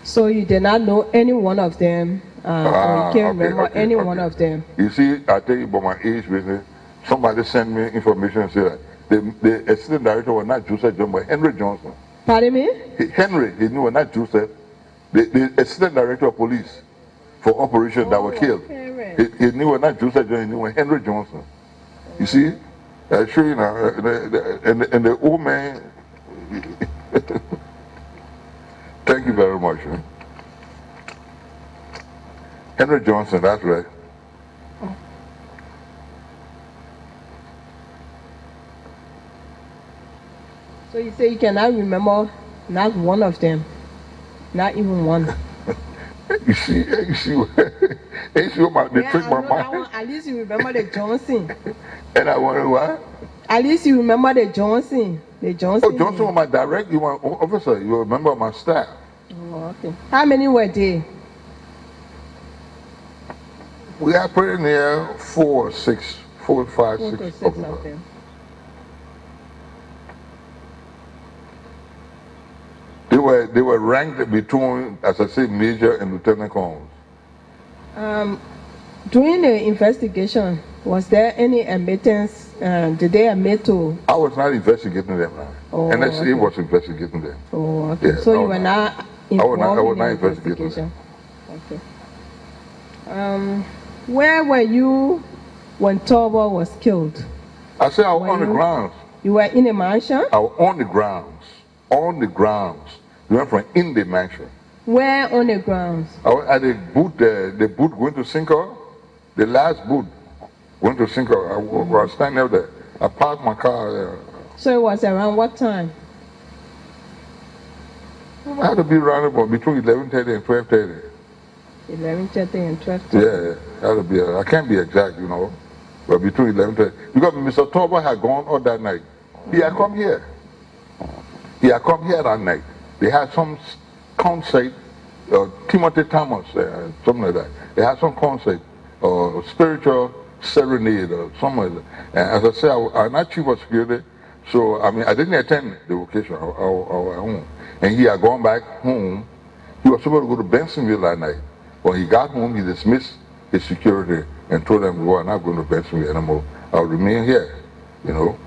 So you did not know any one of them, or you can't remember any one of them? You see, I tell you about my age business. Somebody sent me information and said that the assistant director was not Joseph John, but Henry Johnson. Pardon me? Henry, he knew not Joseph. The assistant director of police for operations that were killed. Okay, He knew not Joseph John, he knew Henry Johnson. You see? I show you now, and the old man. Thank you very much. Henry Johnson, that's right. So you say you cannot remember not one of them, not even one. You see what they trick my mind. At least you remember the Johnson. And I wonder why? At least you remember the Johnson. The Johnson. Oh, Johnson was my direct, you were officer. You remember my staff. Oh, okay. How many were they? We had pretty near 4 to 6 officers. Of them. They were ranked between, as I say, major and lieutenant colonels. During the investigation, was there any admittance? Did they admit to? I was not investigating them now. Oh, NSA was investigating them. Oh, okay. Yeah, So you were not involved I was in not the investigating investigation. Okay. Where were you when Torbo was killed? I said I was on the grounds. You were in a mansion? I was on the grounds. On the grounds. We went from in the mansion. Where on the grounds? I was at the boot going to Cinco. The last boot going to Cinco. I was standing up there. I parked my car there. So it was around what time? I had to be around about between 11:30 and 12:30. 11:30 and 12:30. Yeah, had to be. I can't be exact, you know, but between 11:30. Because Mr. Torba had gone all that night. He had come here. He had come here that night. They had some concert, Timothy Thomas, something like that. They had some concert, spiritual serenade or something like that. And as I said, I'm not chief of security, so I mean, I didn't attend the occasion. I was at home. And he had gone back home. He was supposed to go to Bensonville that night. When he got home, he dismissed his security and told them, well, I'm not going to Bensonville anymore. I'll remain here, you know.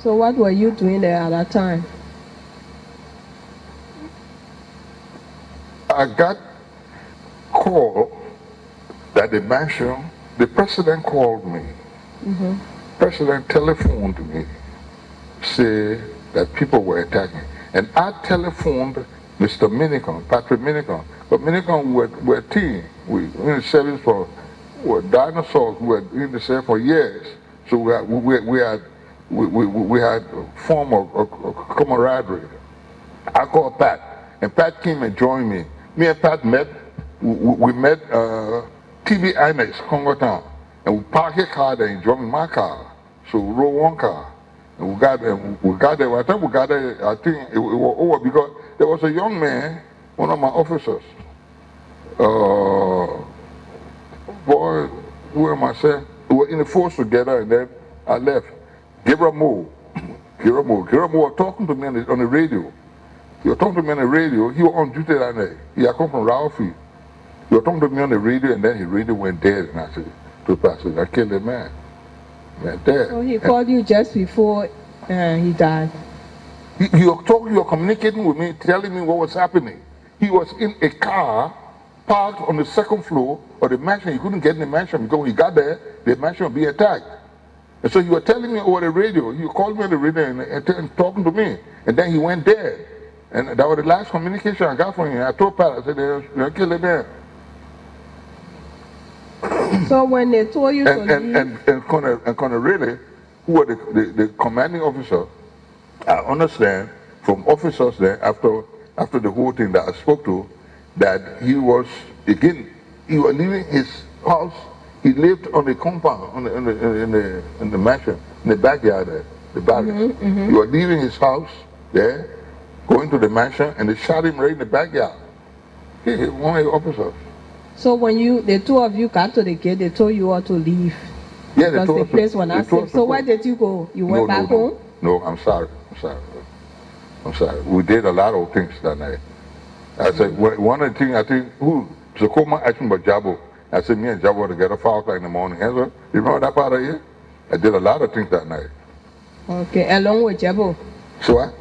So what were you doing there at that time? I got called that the mansion, the president called me. Mm-hmm. President telephoned me, say that people were attacking. And I telephoned Mr. Minicon, Patrick Minicon. But Minicon were a team. We were in the service for dinosaurs. We were in the service for years. So we had a form of camaraderie. I called Pat, and Pat came and joined me. Me and Pat met. We met TB Annex, Congo Town, and we parked a car there and joined my car. So we rode one car, and we got there. I think we got there. I think it was over because there was a young man, one of my officers. Boy, who am I saying? We were in the force together, and then I left. Gabriel Moore was talking to me on the radio. He was talking to me on the radio. He was on duty that night. He had come from Ralphie. He was talking to me on the radio, and then his radio went dead. And I said, to the pastor, I killed that man. Man, dead. So he called you just before he died? You were communicating with me, telling me what was happening. he was in a car parked on the second floor of the mansion. He couldn't get in the mansion because when he got there, the mansion would be attacked. And so he was telling me over the radio. He called me on the radio and talking to me. And then he went there. And that was the last communication I got from him. I told Pat, I said, they'll kill him there. So when they told you to leave... And Colonel, who were the commanding officer, I understand from officers there after the whole thing that I spoke to, that he was leaving his house. He lived on the compound, in the mansion, in the backyard there, the barracks. He was leaving his house there, going to the mansion, and they shot him right in the backyard. He hit one of the officers. So when the two of you got to the gate, they told you all to leave? Yeah, because the place was not safe. So where did you go? You went back home? No, I'm sorry. We did a lot of things that night. I said, one of the things, I think, Sokoma asked me about Jabo. I said, me and Jabo were together 5 o'clock in the morning. And so, you remember that part of it? I did a lot of things that night. Okay, along with Jabo? So what?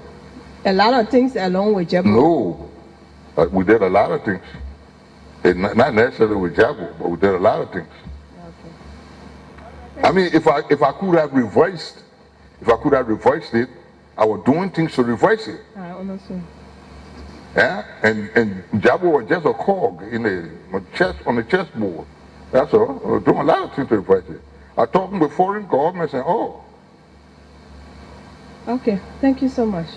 A lot of things along with Jabo? No. We did a lot of things. Not necessarily with Jabo, but we did a lot of things. Okay. I mean, if I could have reversed it, I was doing things to reverse it. I understand. Yeah, and Jabo was just a cog on the chessboard. That's all. I was doing a lot of things to reverse it. I talking with foreign governments and all. Okay, thank you so much.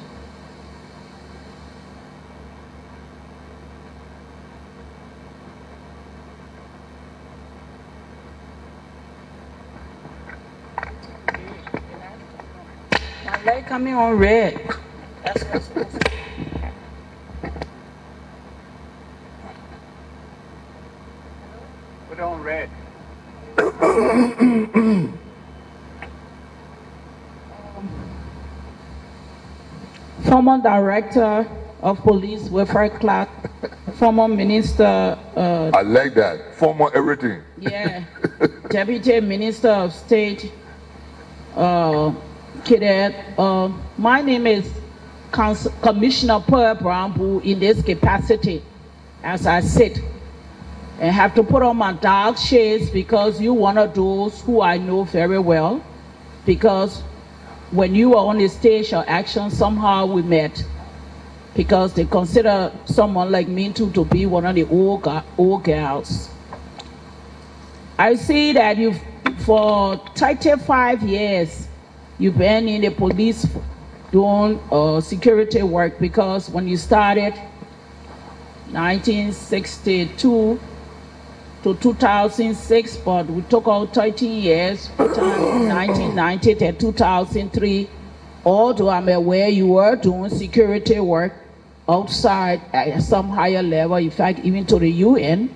My light coming on red. That's what's supposed to be. Put it on red. Former Director of Police Wilfred Clark, former Minister. I like that. Former everything. Yeah. Deputy Minister of State. Cadet. My name is Commissioner Pearl Brown in this capacity, as I sit and have to put on my dark shades because you're one of those who I know very well, because when you were on the stage or action, somehow we met, because they consider someone like me to be one of the old girls. I see that you've, for 35 years, you've been in the police doing security work, because when you started 1962 to 2006, but we took out 13 years, 1990 to 2003, although I'm aware you were doing security work outside at some higher level, in fact, even to the UN,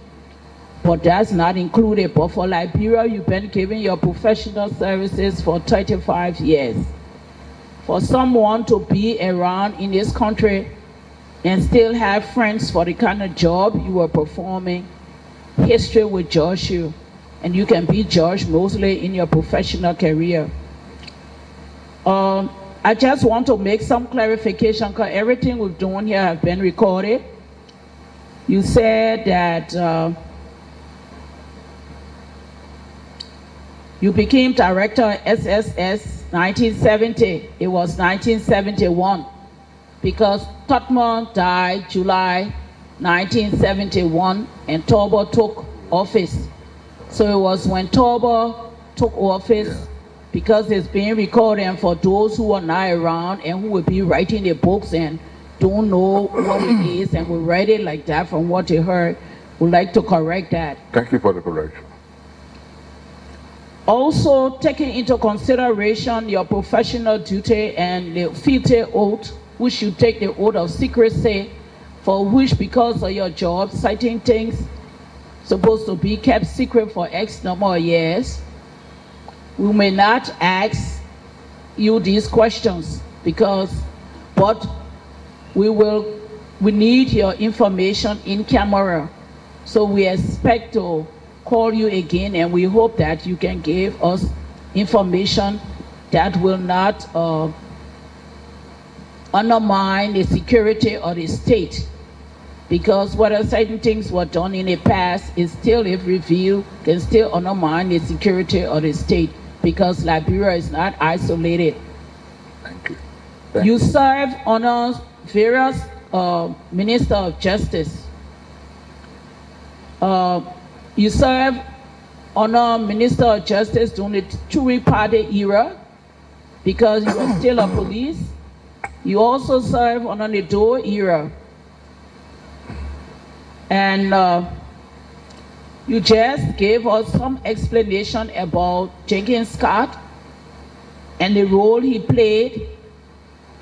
but that's not included. But for Liberia, you've been giving your professional services for 35 years. For someone to be around in this country and still have friends for the kind of job you were performing, history will judge you, and you can be judged mostly in your professional career. I just want to make some clarification, because everything we've done here has been recorded. You said that you became director of SSS 1970. It was 1971, because Totman died July 1971 and Torbo took office. So it was when Torbo took office, because it's being recorded, and for those who are not around and who will be writing the books and don't know what it is and will write it like that from what they heard, would like to correct that. Thank you for the correction. Also, taking into consideration your professional duty and the fealty oath, which you take the oath of secrecy, for which, because of your job, certain things supposed to be kept secret for X number of years, we may not ask you these questions, but we need your information in camera. So we expect to call you again, and we hope that you can give us information that will not undermine the security of the state. because whether certain things were done in the past is still, if revealed, can still undermine the security of the state, because Liberia is not isolated. Thank you. You serve under various Minister of Justice. You serve under Minister of Justice during the three-party era, because you are still a police. You also serve under the Doe era. And you just gave us some explanation about Jenkins Scott and the role he played.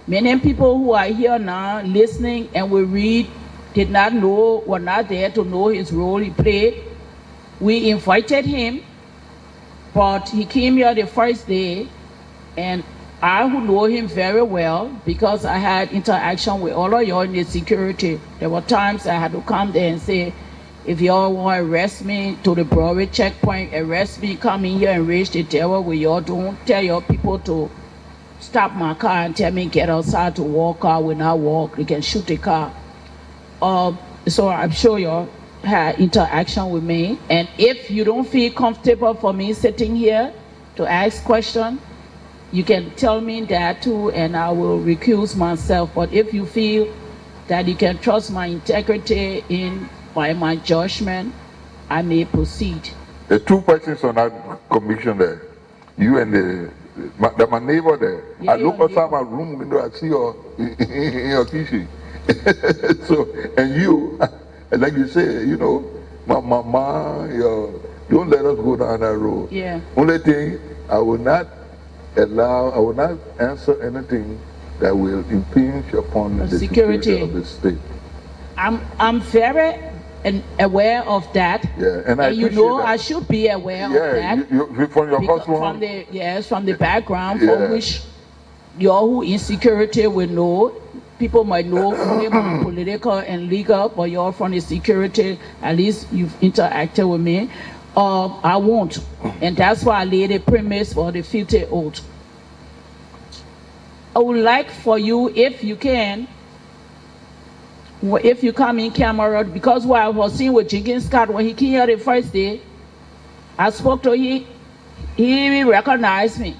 Many people who are here now listening and will read did not know, were not there to know his role he played. We invited him, but he came here the first day, and I who know him very well, because I had interaction with all of y'all in the security. There were times I had to come there and say, if y'all want to arrest me to the Broadway checkpoint, arrest me, come in here and raise the devil with y'all. Don't tell your people to stop my car and tell me get outside to walk. Car will not walk. They can shoot the car. So I'm sure y'all had interaction with me. And if you don't feel comfortable for me sitting here to ask questions, you can tell me that too, and I will recuse myself. But if you feel that you can trust my integrity in my judgment, I may proceed. The two persons on that commission there, you and my neighbor there. Yeah, I look outside my room window, I see your in your kitchen. So, and you, like you say, you know, my mama, don't let us go down that road. Yeah. Only thing, I will not answer anything that will impinge upon the security of the state. I'm very aware of that. Yeah, and you know that. I should be aware of that. You, from your husband. From the background from which y'all who in security will know. People might know only about political and legal, but you're from the security, at least you've interacted with me. I won't. And that's why I laid a premise for the future oath. I would like for you, if you can, if you come in camera, because what I was seeing with Jenkins Scott, when he came here the first day, I spoke to him, he even recognized me.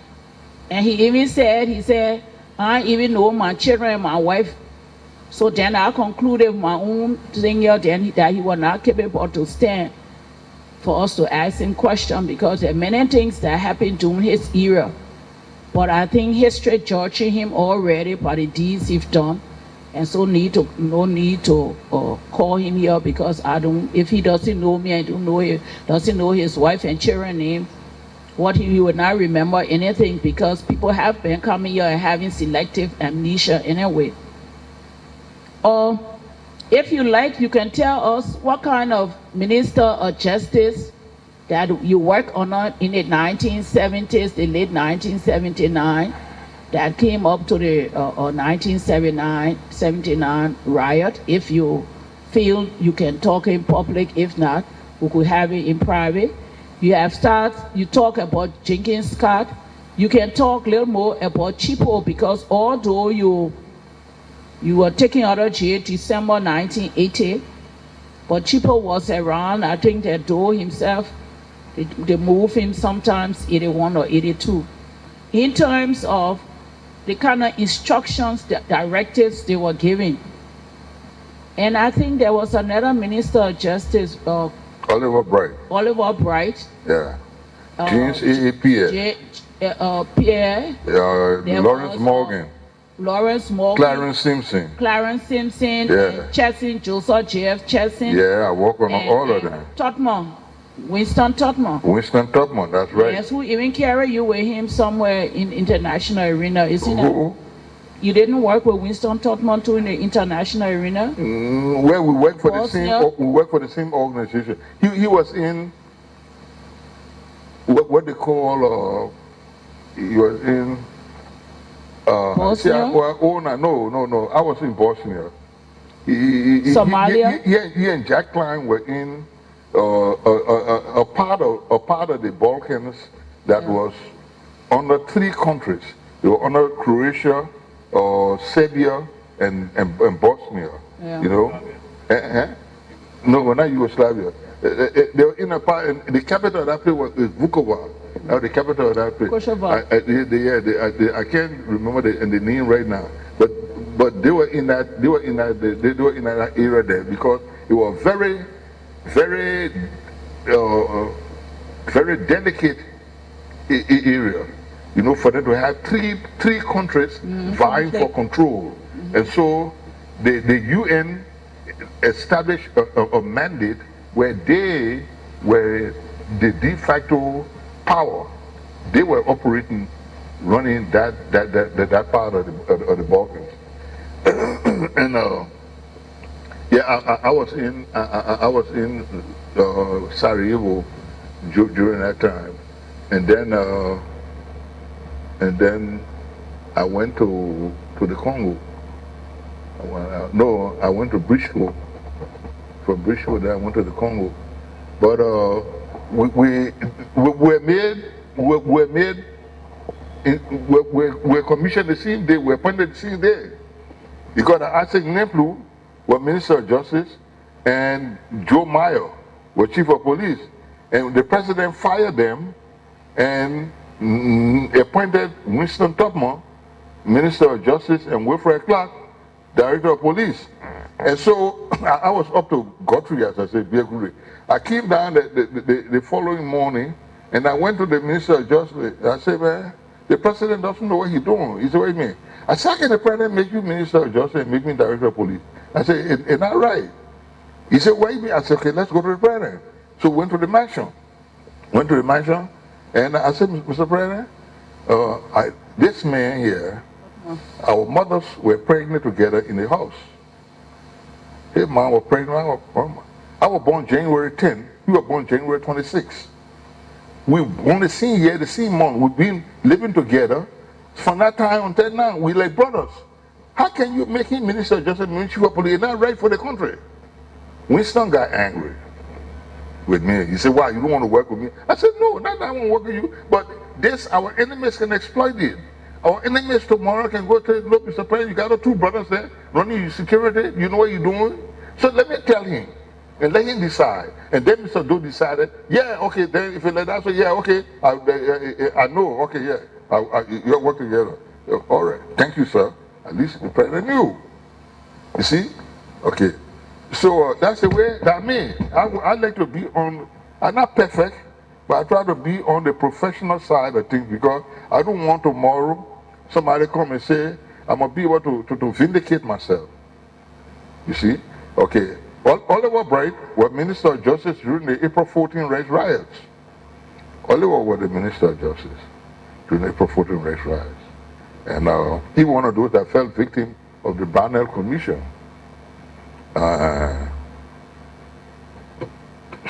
And he said, I even know my children and my wife. So then I concluded my own thing here then that he was not capable to stand for us to ask him questions, because there are many things that happened during his era. But I think history judging him already by the deeds he's done. And so no need to call him here, because if he doesn't know me, doesn't know his wife and children name, he would not remember anything, because people have been coming here and having selective amnesia anyway. If you like, you can tell us what kind of Minister of Justice that you work on in the 1970s, the late 1979, that came up to the 1979 riot. If you feel you can talk in public, if not, we could have it in private. You talk about Jenkins Scott. You can talk a little more about Chipo, because although you were taken out of jail December 1980, but Chipo was around. I think that Doe himself, they moved him sometimes 81 or 82. In terms of the kind of instructions, the directives they were giving. And I think there was another Minister of Justice, Oliver Bright. Oliver Bright. Yeah. James Pierre. Pierre. Lawrence Morgan. Lawrence Morgan. Clarence Simpson. Yeah. Chesson, Joseph Jeff Chesson. Yeah, I work on all of them. Winston Tubman, that's right. Yes, who even carry you with him somewhere in international arena, isn't it? You didn't work with Winston Tubman too in the international arena? Well, we work for the same organization. He was in what they call he was in Bosnia? No. I was in Bosnia. Somalia? He and Jack Klein were in a part of the Balkans that was under 3 countries. They were under Croatia, Serbia, and Bosnia. Yeah. You know, No, not Yugoslavia. They were in a part, and the capital of that place was Vukovar. The capital of that place. Kosovo. I can't remember the name right now, but they were in that area there because it was very very delicate area. You know, for them to have three countries vying for control, and so the UN established a mandate where they were the de facto power. They were operating, running that part of the Balkans. And I was in Sarajevo during that time, and then I went to the Congo. No, I went to Briscoe. From Briscoe, then I went to the Congo. But we're commissioned the same day. We're appointed the same day. Because Isaac Neplu was Minister of Justice, and Joe Meyer was Chief of Police, and the president fired them and appointed Winston Tubman, Minister of Justice, and Wilfred Clark, Director of Police. And so I was up to Guthrie, as I said, I came down the following morning, and I went to the Minister of Justice. I said, man, the president doesn't know what he's doing. He said, what do you mean? I said, how can the president make you Minister of Justice and make me Director of Police? I said, isn't that right? He said, what do you mean? I said, okay, let's go to the president. So we went to the mansion. And I said, Mr. President, this man here, our mothers were pregnant together in the house. His mom was pregnant. I was born January 10. You were born January 26. We've only seen here the same month. We've been living together from that time until now. We're like brothers. How can you make him Minister of Justice, Minister of Police? It's not right for the country. Winston got angry with me. He said, why, you don't want to work with me? I said, no, not that I want to work with you, but this, our enemies can exploit it. Our enemies tomorrow can go to, look, Mr. President, you got the two brothers there running your security, you know what you're doing? So let me tell him, and let him decide. And then Mr. Doe decided, yeah, okay, then if he let that, so yeah, okay, I know, okay, yeah, you'll work together. All right, thank you, sir. At least the president knew. You see? Okay. So that's the way that me. I like to be on, I'm not perfect, but I try to be on the professional side of things because I don't want tomorrow somebody come and say, I'm going to be able to vindicate myself. You see? Okay. Oliver Bright was Minister of Justice during the April 14 race riots. Oliver was the Minister of Justice during the April 14 race riots. And he was one of those that fell victim of the Barnell Commission.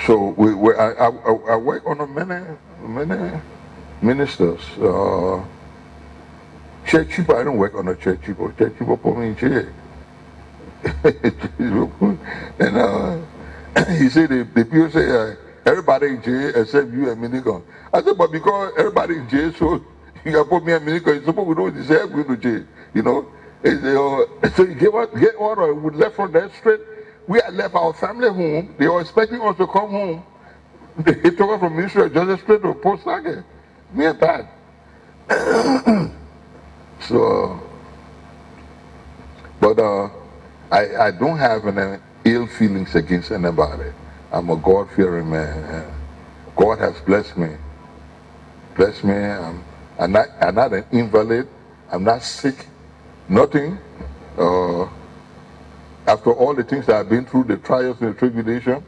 So I work on many ministers. Church people, I don't work on a church people. Church people put me in jail. And he said the people say everybody in jail except you and Minigon. I said, but because everybody in jail, so you can put me and Minigon. You suppose we don't deserve going to jail, you know. So you get order. We left from that straight. We had left our family home. They were expecting us to come home. They took us from Ministry of Justice straight to Post Target. Me and Pat. So, but I don't have any ill feelings against anybody. I'm a God-fearing man. God has blessed me. Blessed me. I'm not an invalid. I'm not sick. Nothing. After all the things that I've been through, the trials and the tribulation,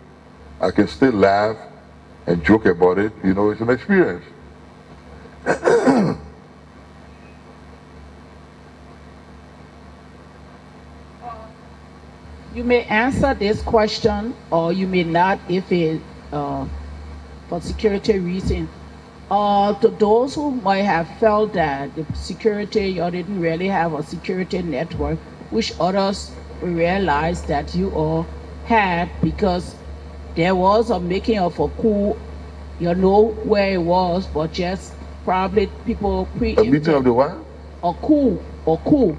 I can still laugh and joke about it. You know, it's an experience. You may answer this question, or you may not if it for security reason. To those who might have felt that the security, you didn't really have a security network, which others realized that you all had, because there was a making of a coup. You know where it was, but just probably people A meeting of the what? A coup.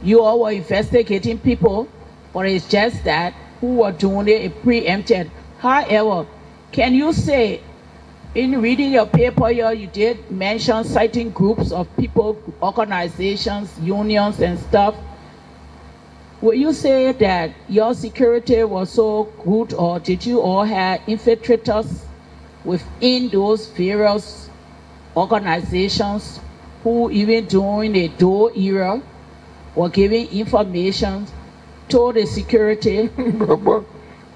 You all were investigating people, but it's just that who were doing it preempted. However, can you say, in reading your paper here, you did mention citing groups of people, organizations, unions, and stuff. Will you say that your security was so good, or did you all have infiltrators within those various organizations who, even during the Doe era, were giving information to the security?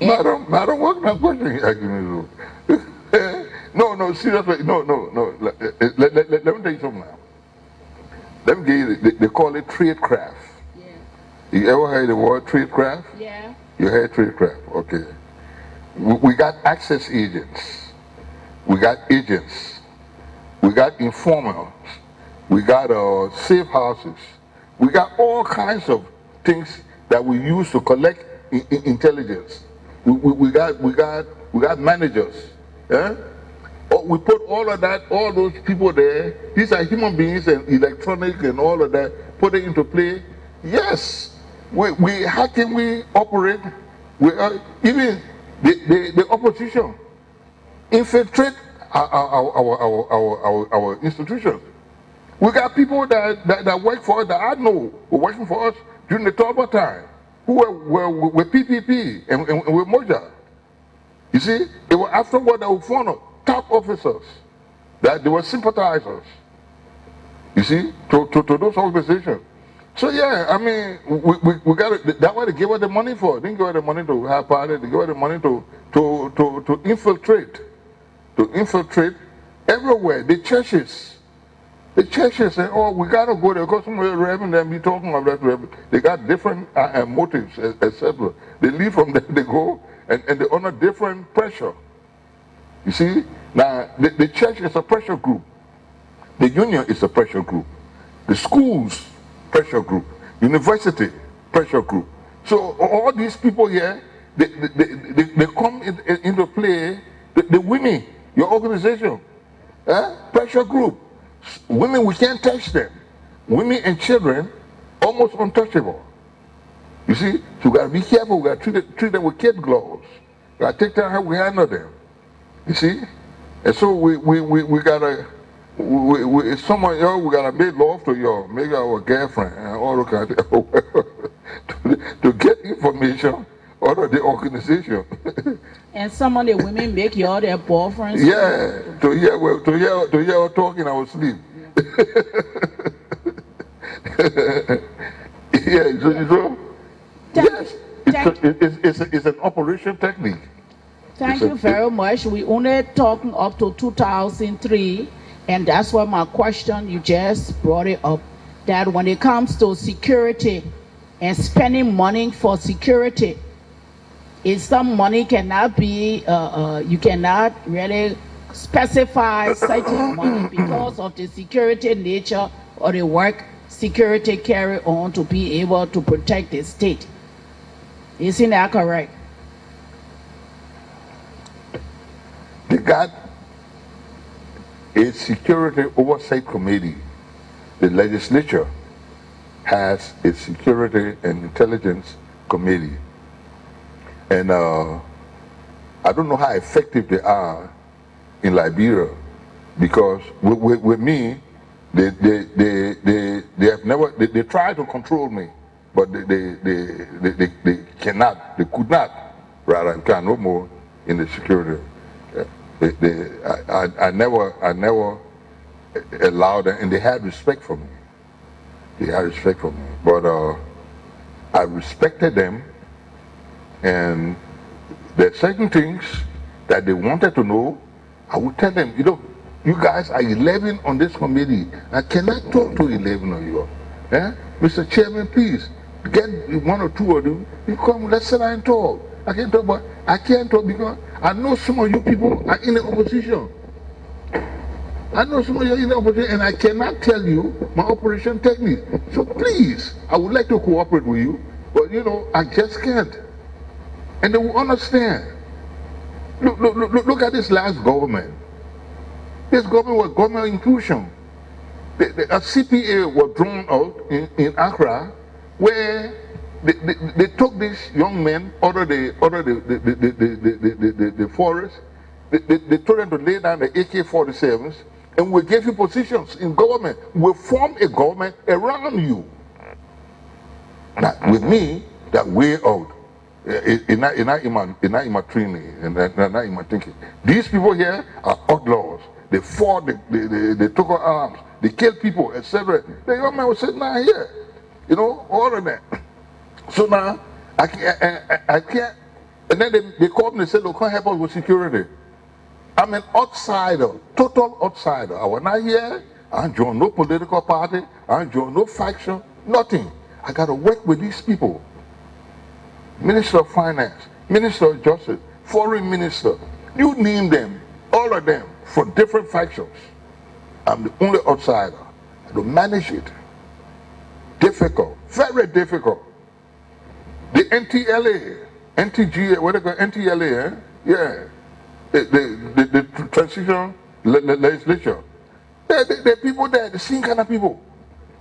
Madam, what kind of question are you asking me? No, seriously, no. Let me tell you something now. Let me give you, they call it tradecraft. Yeah. You ever heard the word tradecraft? Yeah. You heard tradecraft, okay. We got access agents. We got agents. We got informers. We got safe houses. We got all kinds of things that we use to collect intelligence. We got managers. Yeah? We put all of that, all those people there. These are human beings and electronic and all of that. Put it into play. Yes. How can we operate? Even the opposition infiltrate our institutions. We got people that work for us that I know were working for us during the Talbot time, who were PPP and were Moja. You see, it was afterward that we found out top officers that they were sympathizers. You see, to those organizations. So yeah, I mean, we got it. That's what they gave us the money for. They didn't give us the money to have party. They gave us the money to infiltrate everywhere. The churches say, oh, we gotta go there because some of the reverend and be talking about that. They got different motives, etc. They leave from there, they go and they under different pressure. You see, now the church is a pressure group. The union is a pressure group. The schools, pressure group. University, pressure group. So all these people here, they come into play. The women, your organization, pressure group. Women, we can't touch them. Women and children, almost untouchable. You see, so we gotta be careful. We gotta treat them with kid gloves. We gotta take time how we handle them. You see, and so we gotta. Someone else, we gotta make love to you, make our girlfriend, and all the kind of to get information out of the organization. And some of the women make you all their boyfriends. Yeah, to hear her talking, I was asleep. Yeah, so yes, it's an operation technique. Thank you very much. We only talking up to 2003, and that's why my question, you just brought it up, that when it comes to security and spending money for security, some money cannot be, you cannot really specify such money because of the security nature or the work security carry on to be able to protect the state. Isn't that correct? They got a security oversight committee. The legislature has a security and intelligence committee. And I don't know how effective they are in Liberia, because with me, they have never, they try to control me, but they cannot, they could not, rather, can no more in the security. I never allowed them, and they had respect for me. But I respected them, and there are certain things that they wanted to know. I would tell them, you guys are 11 on this committee. I cannot talk to 11 of you. Mr. Chairman, please, get one or two of you. You come, let's sit down and talk. I can't talk, but I can't talk because I know some of you people are in the opposition. And I cannot tell you my operation technique. So please, I would like to cooperate with you, but I just can't. And they will understand. Look at this last government. This government was government inclusion. A CPA was drawn out in Accra, where they took these young men out of the forest. They told them to lay down the AK-47s, and we gave you positions in government. We form a government around you. Now, with me, that way out. In my training, and not in my thinking. These people here are outlaws. They fought, they took our arms, they killed people, etc. The young man was sitting down here, you know, all of that. So now, I can't, and then they called me and said, look, can't help us with security. I'm an outsider, total outsider. I was not here, I don't join no political party, I don't join no faction, nothing. I got to work with these people. Minister of Finance, Minister of Justice, Foreign Minister, you name them, all of them, from different factions. I'm the only outsider. I don't manage it. Difficult, very difficult. The NTLA, NTGA, what they call NTLA, yeah, the transition legislature. The people there, the same kind of people.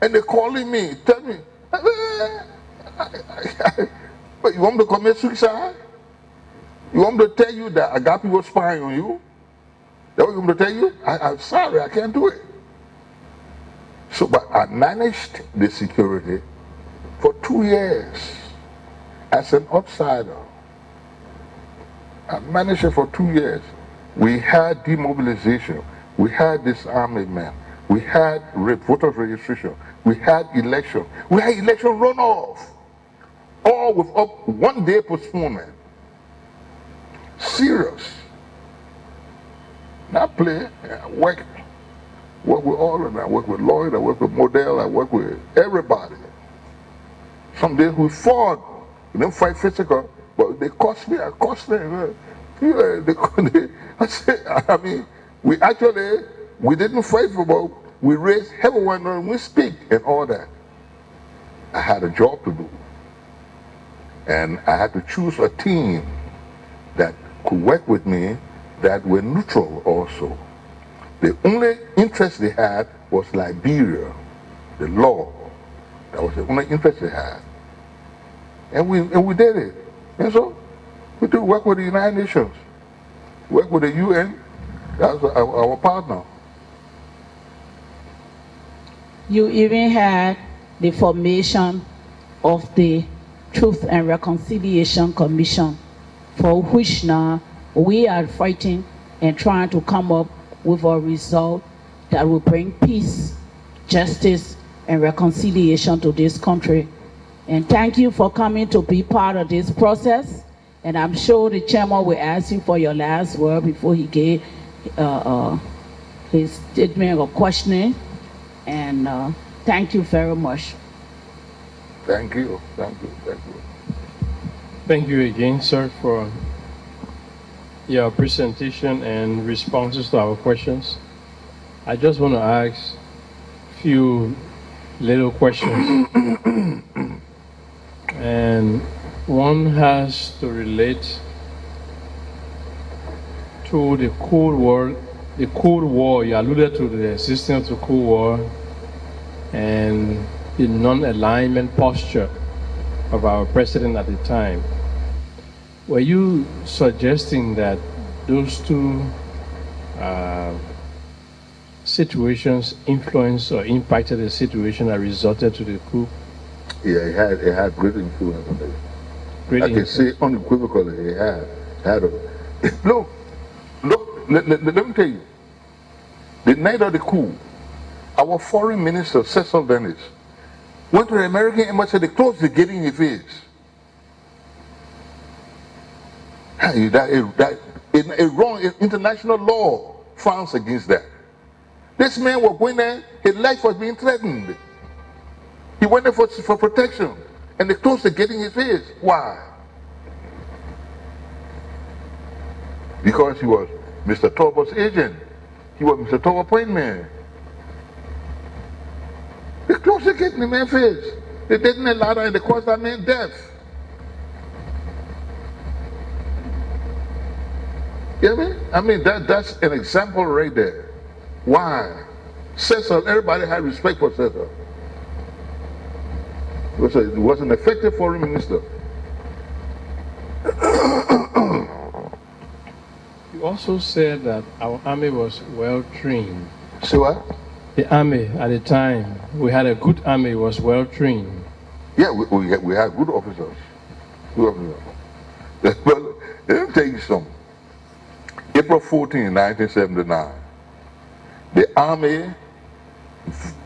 And they're calling me, tell me, but you want me to commit suicide? You want me to tell you that I got people spying on you? That what you want me to tell you? I'm sorry, I can't do it. So, but I managed the security for 2 years as an outsider. I managed it for 2 years. We had demobilization. We had disarmament. We had voter registration. We had election. We had election runoff. All with up 1 day postponement. Serious. Not play. I work with all of them. I work with Lloyd. I work with Modell. I work with everybody. Some days we fought. We didn't fight physical, but they cost me. I cost them. I said, I mean, we didn't fight for about. We raised everyone and we speak and all that. I had a job to do. And I had to choose a team that could work with me that were neutral also. The only interest they had was Liberia, the law. That was the only interest they had. And we did it. And so we do work with the United Nations, work with the UN. That's our partner. You even had the formation of the Truth and Reconciliation Commission, for which now we are fighting and trying to come up with a result that will bring peace, justice, and reconciliation to this country. And thank you for coming to be part of this process. And I'm sure the chairman will ask you for your last word before he gave his statement or questioning. And thank you very much. Thank you, thank you, thank you. Thank you again, sir, for your presentation and responses to our questions. I just want to ask a few little questions. And one has to relate to the Cold War. The Cold War, you alluded to the existence of the Cold War and the non-alignment posture of our president at the time. Were you suggesting that those two situations influenced or impacted the situation that resulted to the coup? Yeah, it had great influence on it. I can say unequivocally it had look, let me tell you, the night of the coup, our foreign minister, Cecil Dennis, went to the American embassy, they closed the gate in his face. A wrong international law founds against that. This man was going there, his life was being threatened. He went there for protection, and they closed the gate in his face. Why? Because he was Mr. Torbert's agent. He was Mr. Torbert's point man. They closed the gate in the man's face. They didn't allow that, and they caused that man death. You know what I mean? I mean, that's an example right there. Why? Cecil, everybody had respect for Cecil. It was an effective foreign minister. You also said that our army was well trained. See what? The army at the time, we had a good army, was well trained. Yeah, we had good officers. Good officers. Well, let me tell you something. April 14, 1979, the army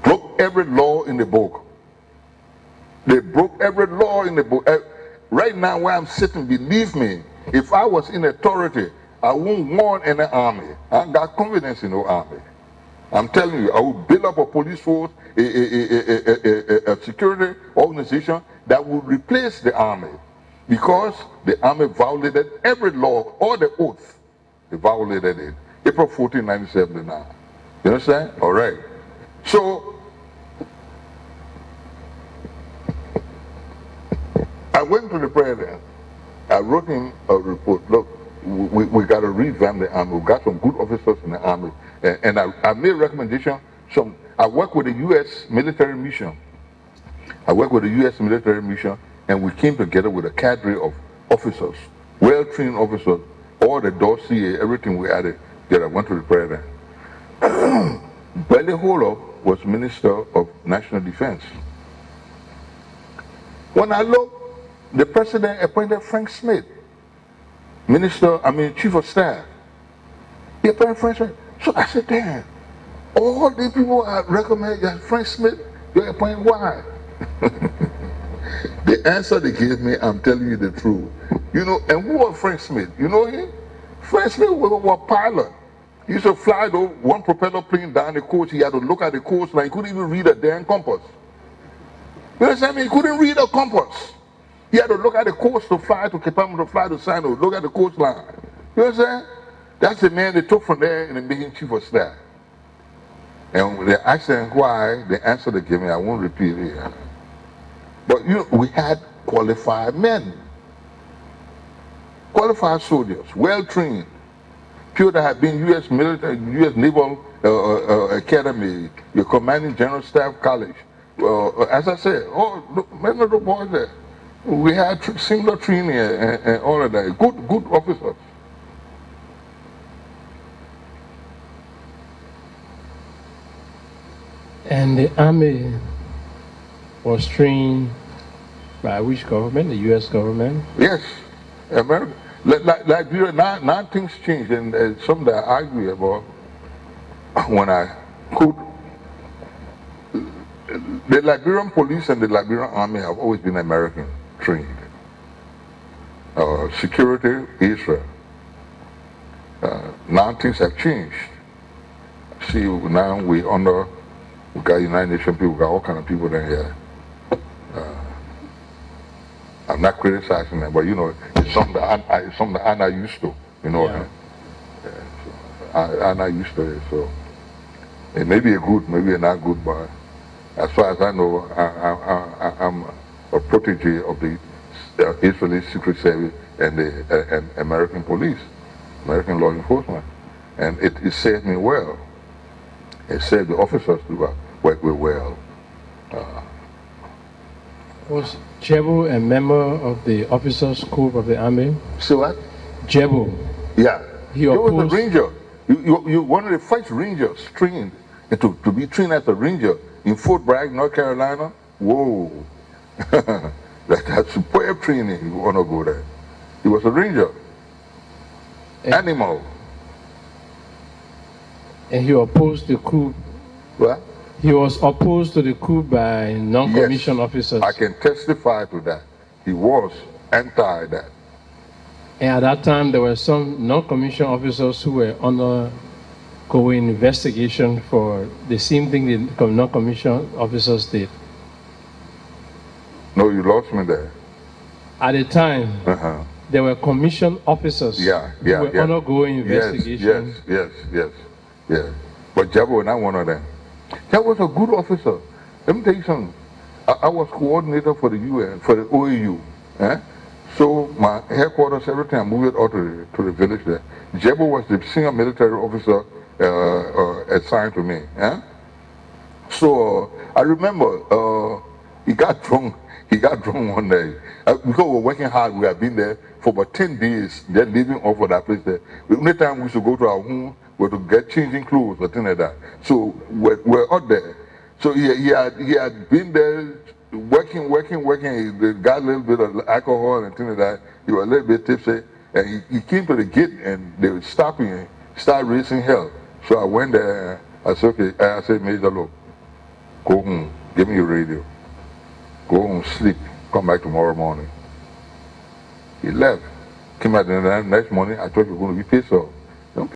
broke every law in the book. They broke every law in the book. Right now where I'm sitting, believe me, if I was in authority, I won't want any army. I got confidence in no army. I'm telling you, I will build up a police force, a security organization that will replace the army. Because the army violated every law, all the oaths. They violated it. April 14, 1979. You understand? All right. So, I went to the president. I wrote him a report. Look, we got to revamp the army. We got some good officers in the army. And I made a recommendation. I work with the U.S. military mission. And we came together with a cadre of officers, well-trained officers, all the dossier, everything we added. That I went to the president. Belly Holo was Minister of National Defense. When I looked, the president appointed Frank Smith, Chief of Staff. He appointed Frank Smith. So I said, damn, all the people I recommend that Frank Smith, you appoint, why? The answer they gave me, I'm telling you the truth. You know, and who was Frank Smith? You know him? Frank Smith was a pilot. He used to fly one propeller plane down the coast. He had to look at the coastline. He couldn't even read a damn compass. You understand me? He couldn't read a compass. He had to look at the coast to fly to Cape Town, to fly to Sino, look at the coastline. You understand? That's the man they took from there and they made him Chief of Staff. And when they asked him why, the answer they gave me, I won't repeat it here. But you know, we had qualified men, qualified soldiers, well-trained, people that had been U.S. military, U.S. Naval Academy, your Commanding General Staff College. As I said, many of the boys there, we had similar training and all of that. Good officers. And the army was trained by which government? The U.S. government? Yes, America. Like now things change, and something that I argue about when I could. The Liberian police and the Liberian army have always been American trained. Security, Israel. Now things have changed. See, now we got United Nations people, we got all kind of people in here. I'm not criticizing them, but you know, it's something that I'm not used to. You know, Yeah. I'm not used to it. So it may be a good, maybe not good, but as far as I know, I'm a protege of the Israeli Secret Service and the American police, American law enforcement, and it served me well. It served the officers to work with well. Was Jebo a member of the officers' corps of the army? So what? Jebo. Yeah. He was opposed- a ranger. You one of the first rangers trained to be trained as a ranger in Fort Bragg, North Carolina. Whoa. That's superb training. You want to go there. He was a ranger. Animal. And he opposed the coup. What? He was opposed to the coup by non-commissioned officers. I can testify to that. He was anti that. And at that time, there were some non-commissioned officers who were undergoing investigation for the same thing the non-commissioned officers did. No, you lost me there. At the time, there were commissioned officers who were undergoing investigation. Yes. But Jabo was not one of them. That was a good officer. Let me tell you something. I was coordinator for the UN, for the OAU. So my headquarters, every time I moved out to the village there, Jebo was the senior military officer assigned to me. So I remember He got drunk. He got drunk one day. Because we were working hard, we had been there for about 10 days, then living off of that place there. The only time we should go to our home were to get changing clothes or things like that. So we're out there. So he had been there working. He got a little bit of alcohol and things like that. He was a little bit tipsy. And he came to the gate and they would stop him and start raising hell. So I went there. I said, okay. I said, Major, look, go home. Give me your radio. Go home, sleep. Come back tomorrow morning. He left. Came out the next morning. I thought you were going to be pissed off.